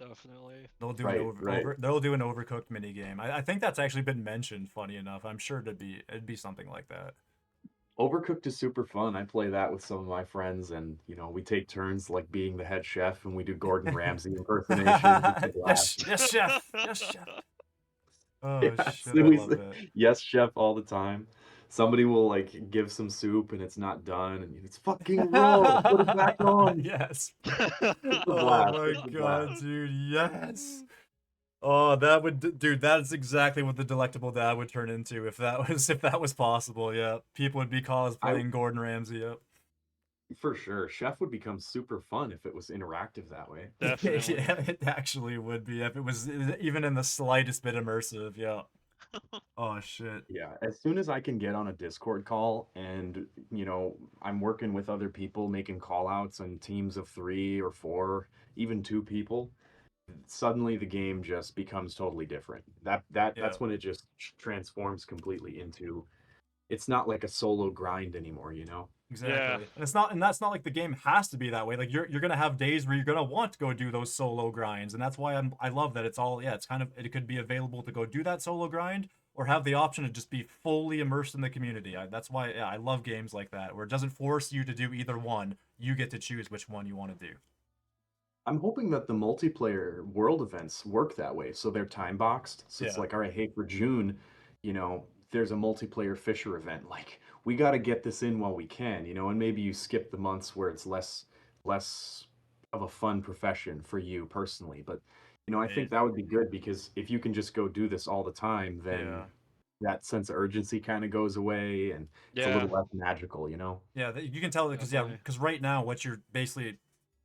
Definitely. Right, right. They'll do an overcooked mini game. I think that's actually been mentioned, funny enough. I'm sure it'd be something like that. Overcooked is super fun. I play that with some of my friends, and we take turns like being the head chef, and we do Gordon Ramsay impersonations. It's a blast. Yes, yes, chef. Yes, chef. Oh Yeah, shit, so I we love say, that. yes, chef, all the time. Somebody will like give some soup, and it's not done, and it's fucking raw. Put it back on. Yes. It's a Oh blast. my It's a blast. god, dude. Yes. Oh, dude, that's exactly what the delectable dad would turn into if that was possible. Yeah, people would be I cosplaying Gordon Ramsay. Yep. For sure, chef would become super fun if it was interactive that way. Definitely. Yeah, it actually would be if it was even in the slightest bit immersive. Yeah. Oh shit. Yeah, as soon as I can get on a Discord call and, I'm working with other people making call outs on teams of 3 or 4, even 2 people, suddenly the game just becomes totally different. Yeah. That's when it just transforms completely into it's not like a solo grind anymore. Yeah. Exactly. And that's not like the game has to be that way. Like you're gonna have days where you're gonna want to go do those solo grinds, and that's why I love that it's all, yeah, it's kind of, it could be available to go do that solo grind or have the option to just be fully immersed in the community. That's why, yeah, I love games like that where it doesn't force you to do either one. You get to choose which one you want to do. I'm hoping that the multiplayer world events work that way. So they're time boxed. So it's Yeah. like, all right, hey, for June, there's a multiplayer Fisher event. Like, we got to get this in while we can, and maybe you skip the months where it's less of a fun profession for you personally. But, I think Right. that would be good because if you can just go do this all the time, then Yeah. that sense of urgency kind of goes away and it's a Yeah. little less magical. Yeah, you can tell because, yeah, Definitely. because right now what you're basically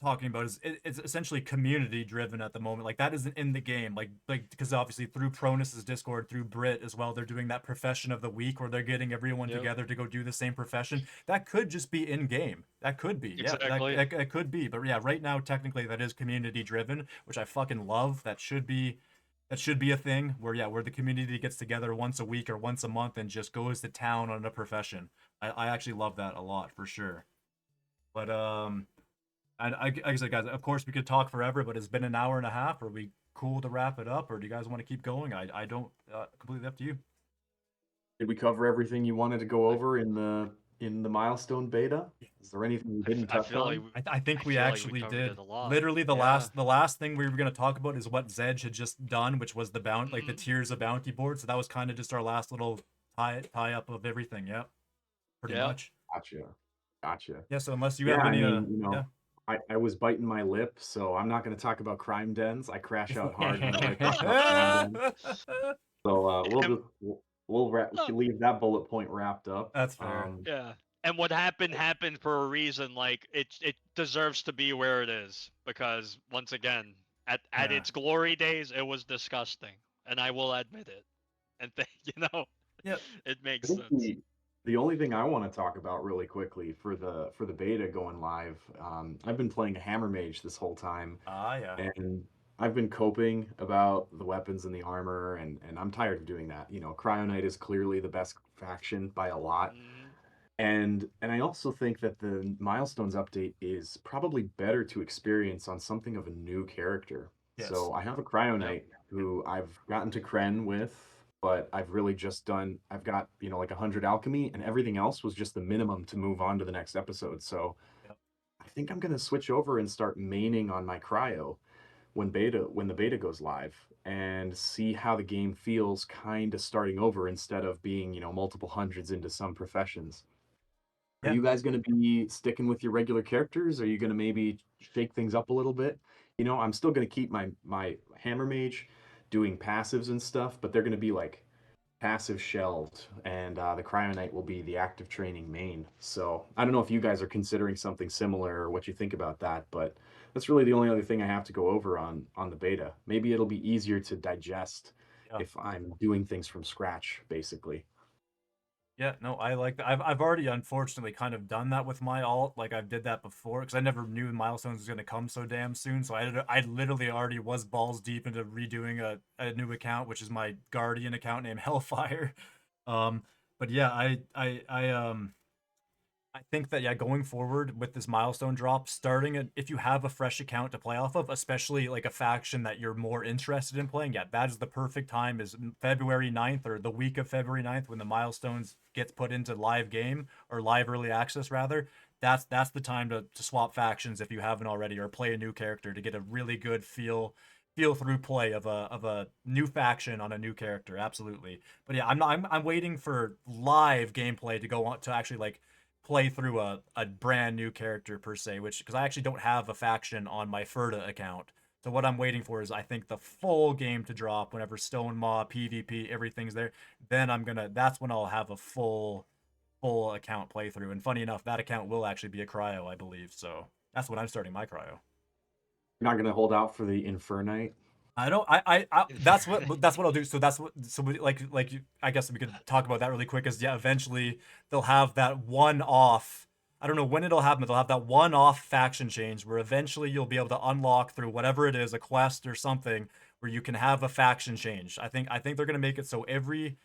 talking about is it's essentially community driven at the moment. Like that isn't in the game. Like because obviously through Pronus's Discord, through Brit as well, they're doing that profession of the week where they're getting everyone Yep. together to go do the same profession. That could just be in game. That could be. Yeah, Exactly. that could be. But yeah, right now technically that is community driven, which I fucking love. That should be a thing where, yeah, where the community gets together once a week or once a month and just goes to town on a profession. I actually love that a lot for sure. But and like I said, guys, of course we could talk forever, but it's been an hour and a half. Are we cool to wrap it up, or do you guys want to keep going? I don't. Completely up to you. Did we cover everything you wanted to go over in the milestone beta? Is there anything we didn't I touch feel like on? I think we feel like actually covered did. it a lot. Literally, Yeah. the last thing we were gonna talk about is what Zedge had just done, which was the like the Mhm. tiers of bounty board. So that was kind of just our last little tie up of everything. Yep, pretty Yep. much. Gotcha. Yeah. So unless you Yeah, have I any, mean, yeah. I was biting my lip, so I'm not going to talk about crime dens. I crash out hard whenever I talk about crime dens. So And, uh, leave that bullet point wrapped up. That's fair. yeah. And what happened for a reason. Like it deserves to be where it is because once again, at Yeah. its glory days, it was disgusting, and I will admit it. And Yeah. it I makes think sense. the only thing I want to talk about really quickly for the beta going live, I've been playing a hammer mage this whole time, Yeah. and I've been coping about the weapons and the armor, and I'm tired of doing that. Cryonite is clearly the best faction by a lot. Mhm. And I also think that the Milestones update is probably better to experience on something of a new character. Yes. So I have a Cryonite who I've gotten to Kren with, but I've really just I've got, like 100 alchemy, and everything else was just the minimum to move on to the next episode. So Yep. I think I'm gonna switch over and start maining on my cryo when the beta goes live and see how the game feels kind of starting over instead of being, multiple hundreds into some professions. Are Yeah. you guys going to be sticking with your regular characters? Are you going to maybe shake things up a little bit? I'm still going to keep my hammer mage doing passives and stuff, but they're going to be like passive shelved, and the Cryonite will be the active training main. So I don't know if you guys are considering something similar or what you think about that, but that's really the only other thing I have to go over on the beta. Maybe it'll be easier to digest Yeah. if I'm doing things from scratch, basically. Yeah, no, I like that. I've already unfortunately kind of done that with my alt. Like I did that before because I never knew Milestones was gonna come so damn soon. So I literally already was balls deep into redoing a new account, which is my Guardian account named Hellfire. Um, but yeah, I think that yeah, going forward with this milestone drop, if you have a fresh account to play off of, especially like a faction that you're more interested in playing, yeah, that is the perfect time is February 9th or the week of February 9th when the milestones gets put into live game or live early access rather. That's the time to swap factions if you haven't already or play a new character to get a really good feel through play of a new faction on a new character. Absolutely. But yeah, I'm waiting for live gameplay to go on to actually like play through a brand new character per se, which because I actually don't have a faction on my Ferda account. So what I'm waiting for is I think the full game to drop whenever Stone Maw, PvP, everything's there. Then that's when I'll have a full account playthrough. And funny enough, that account will actually be a cryo, I believe. So that's when I'm starting my cryo. You're not gonna hold out for the Infernite? I don't. That's what I'll do. So I guess we could talk about that really quick. Is yeah, eventually they'll have that one off. I don't know when it'll happen, but they'll have that one off faction change where eventually you'll be able to unlock through whatever it is, a quest or something, where you can have a faction change. I think they're gonna make it so every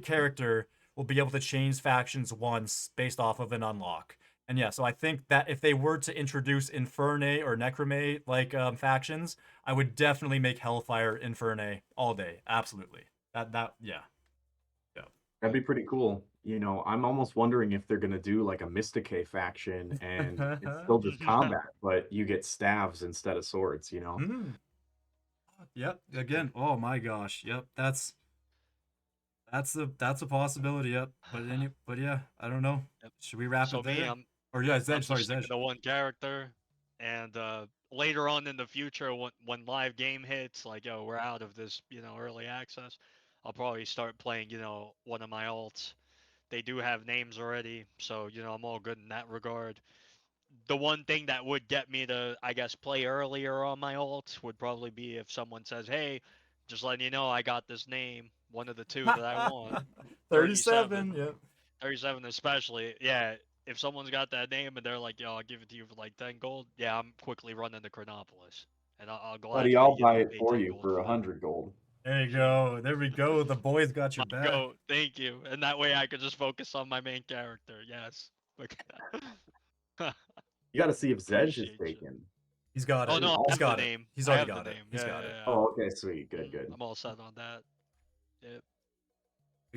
character will be able to change factions once based off of an unlock. And yeah, so I think that if they were to introduce Infernae or Necromay like factions, I would definitely make Hellfire Infernae all day. Absolutely. Yeah. Yeah. That'd be pretty cool. I'm almost wondering if they're gonna do like a Mystique faction and it's still just combat, but you get staves instead of swords. Mm. Yep. Again, oh my gosh. Yep. That's a possibility. Yep. But yeah, I don't know. Yep. Should we wrap So it me, there? I'm Or yeah, I'm Zedge, sorry, just sticking Zedge. to one character, and later on in the future, when live game hits, like yo, we're out of this, early access, I'll probably start playing, one of my alts. They do have names already, so I'm all good in that regard. The one thing that would get me to, I guess, play earlier on my alt would probably be if someone says, "Hey, just letting you know, I got this name, one of the two that I want, 37. 37." Yep. 37 especially, yeah. If someone's got that name and they're like, "Yo, I'll give it to you for like 10 gold," yeah, I'm quickly running to Chronopolis, and I'll Buddy, gladly, I'll buy it pay for 10 you gold for for that. 100 gold. There you Gee, go. There we go. The boys got your my back. go, thank you, and that way I could just focus on my main character. Yes, look at that. You got to see if Zedge is Appreciate you. taken. He's got Oh it. no, I He's have the got it. name. He's I already have the got it. name. He's Yeah, got yeah, it. yeah. Oh, okay, sweet, good. I'm all set on that. Yep.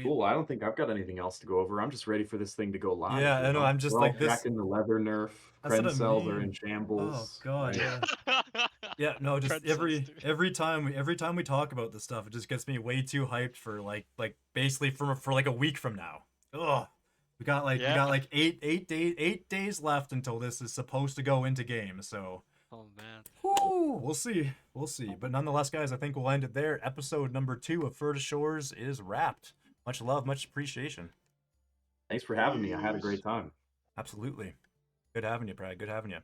Cool. I don't think I've got anything else to go over. I'm just ready for this thing to go live. Yeah, I know. I'm just We're all like this. tracking the leather nerf. That's what Friend I cells are in mean. Oh shambles. God, right? yeah. Yeah, no, just Princess, dude. every time we talk about this stuff, it just gets me way too hyped for like basically for like a week from now. Ugh. We Yeah. got like 8 days left until this is supposed to go into game. So Oh man. whew, we'll see. We'll see. But nonetheless, guys, I think we'll end it there. Episode number 2 of Ferda Shores is wrapped. Much love, much appreciation. Thanks for having me. I had a Peace. great time. Absolutely. Good having you, Prag. Good having you.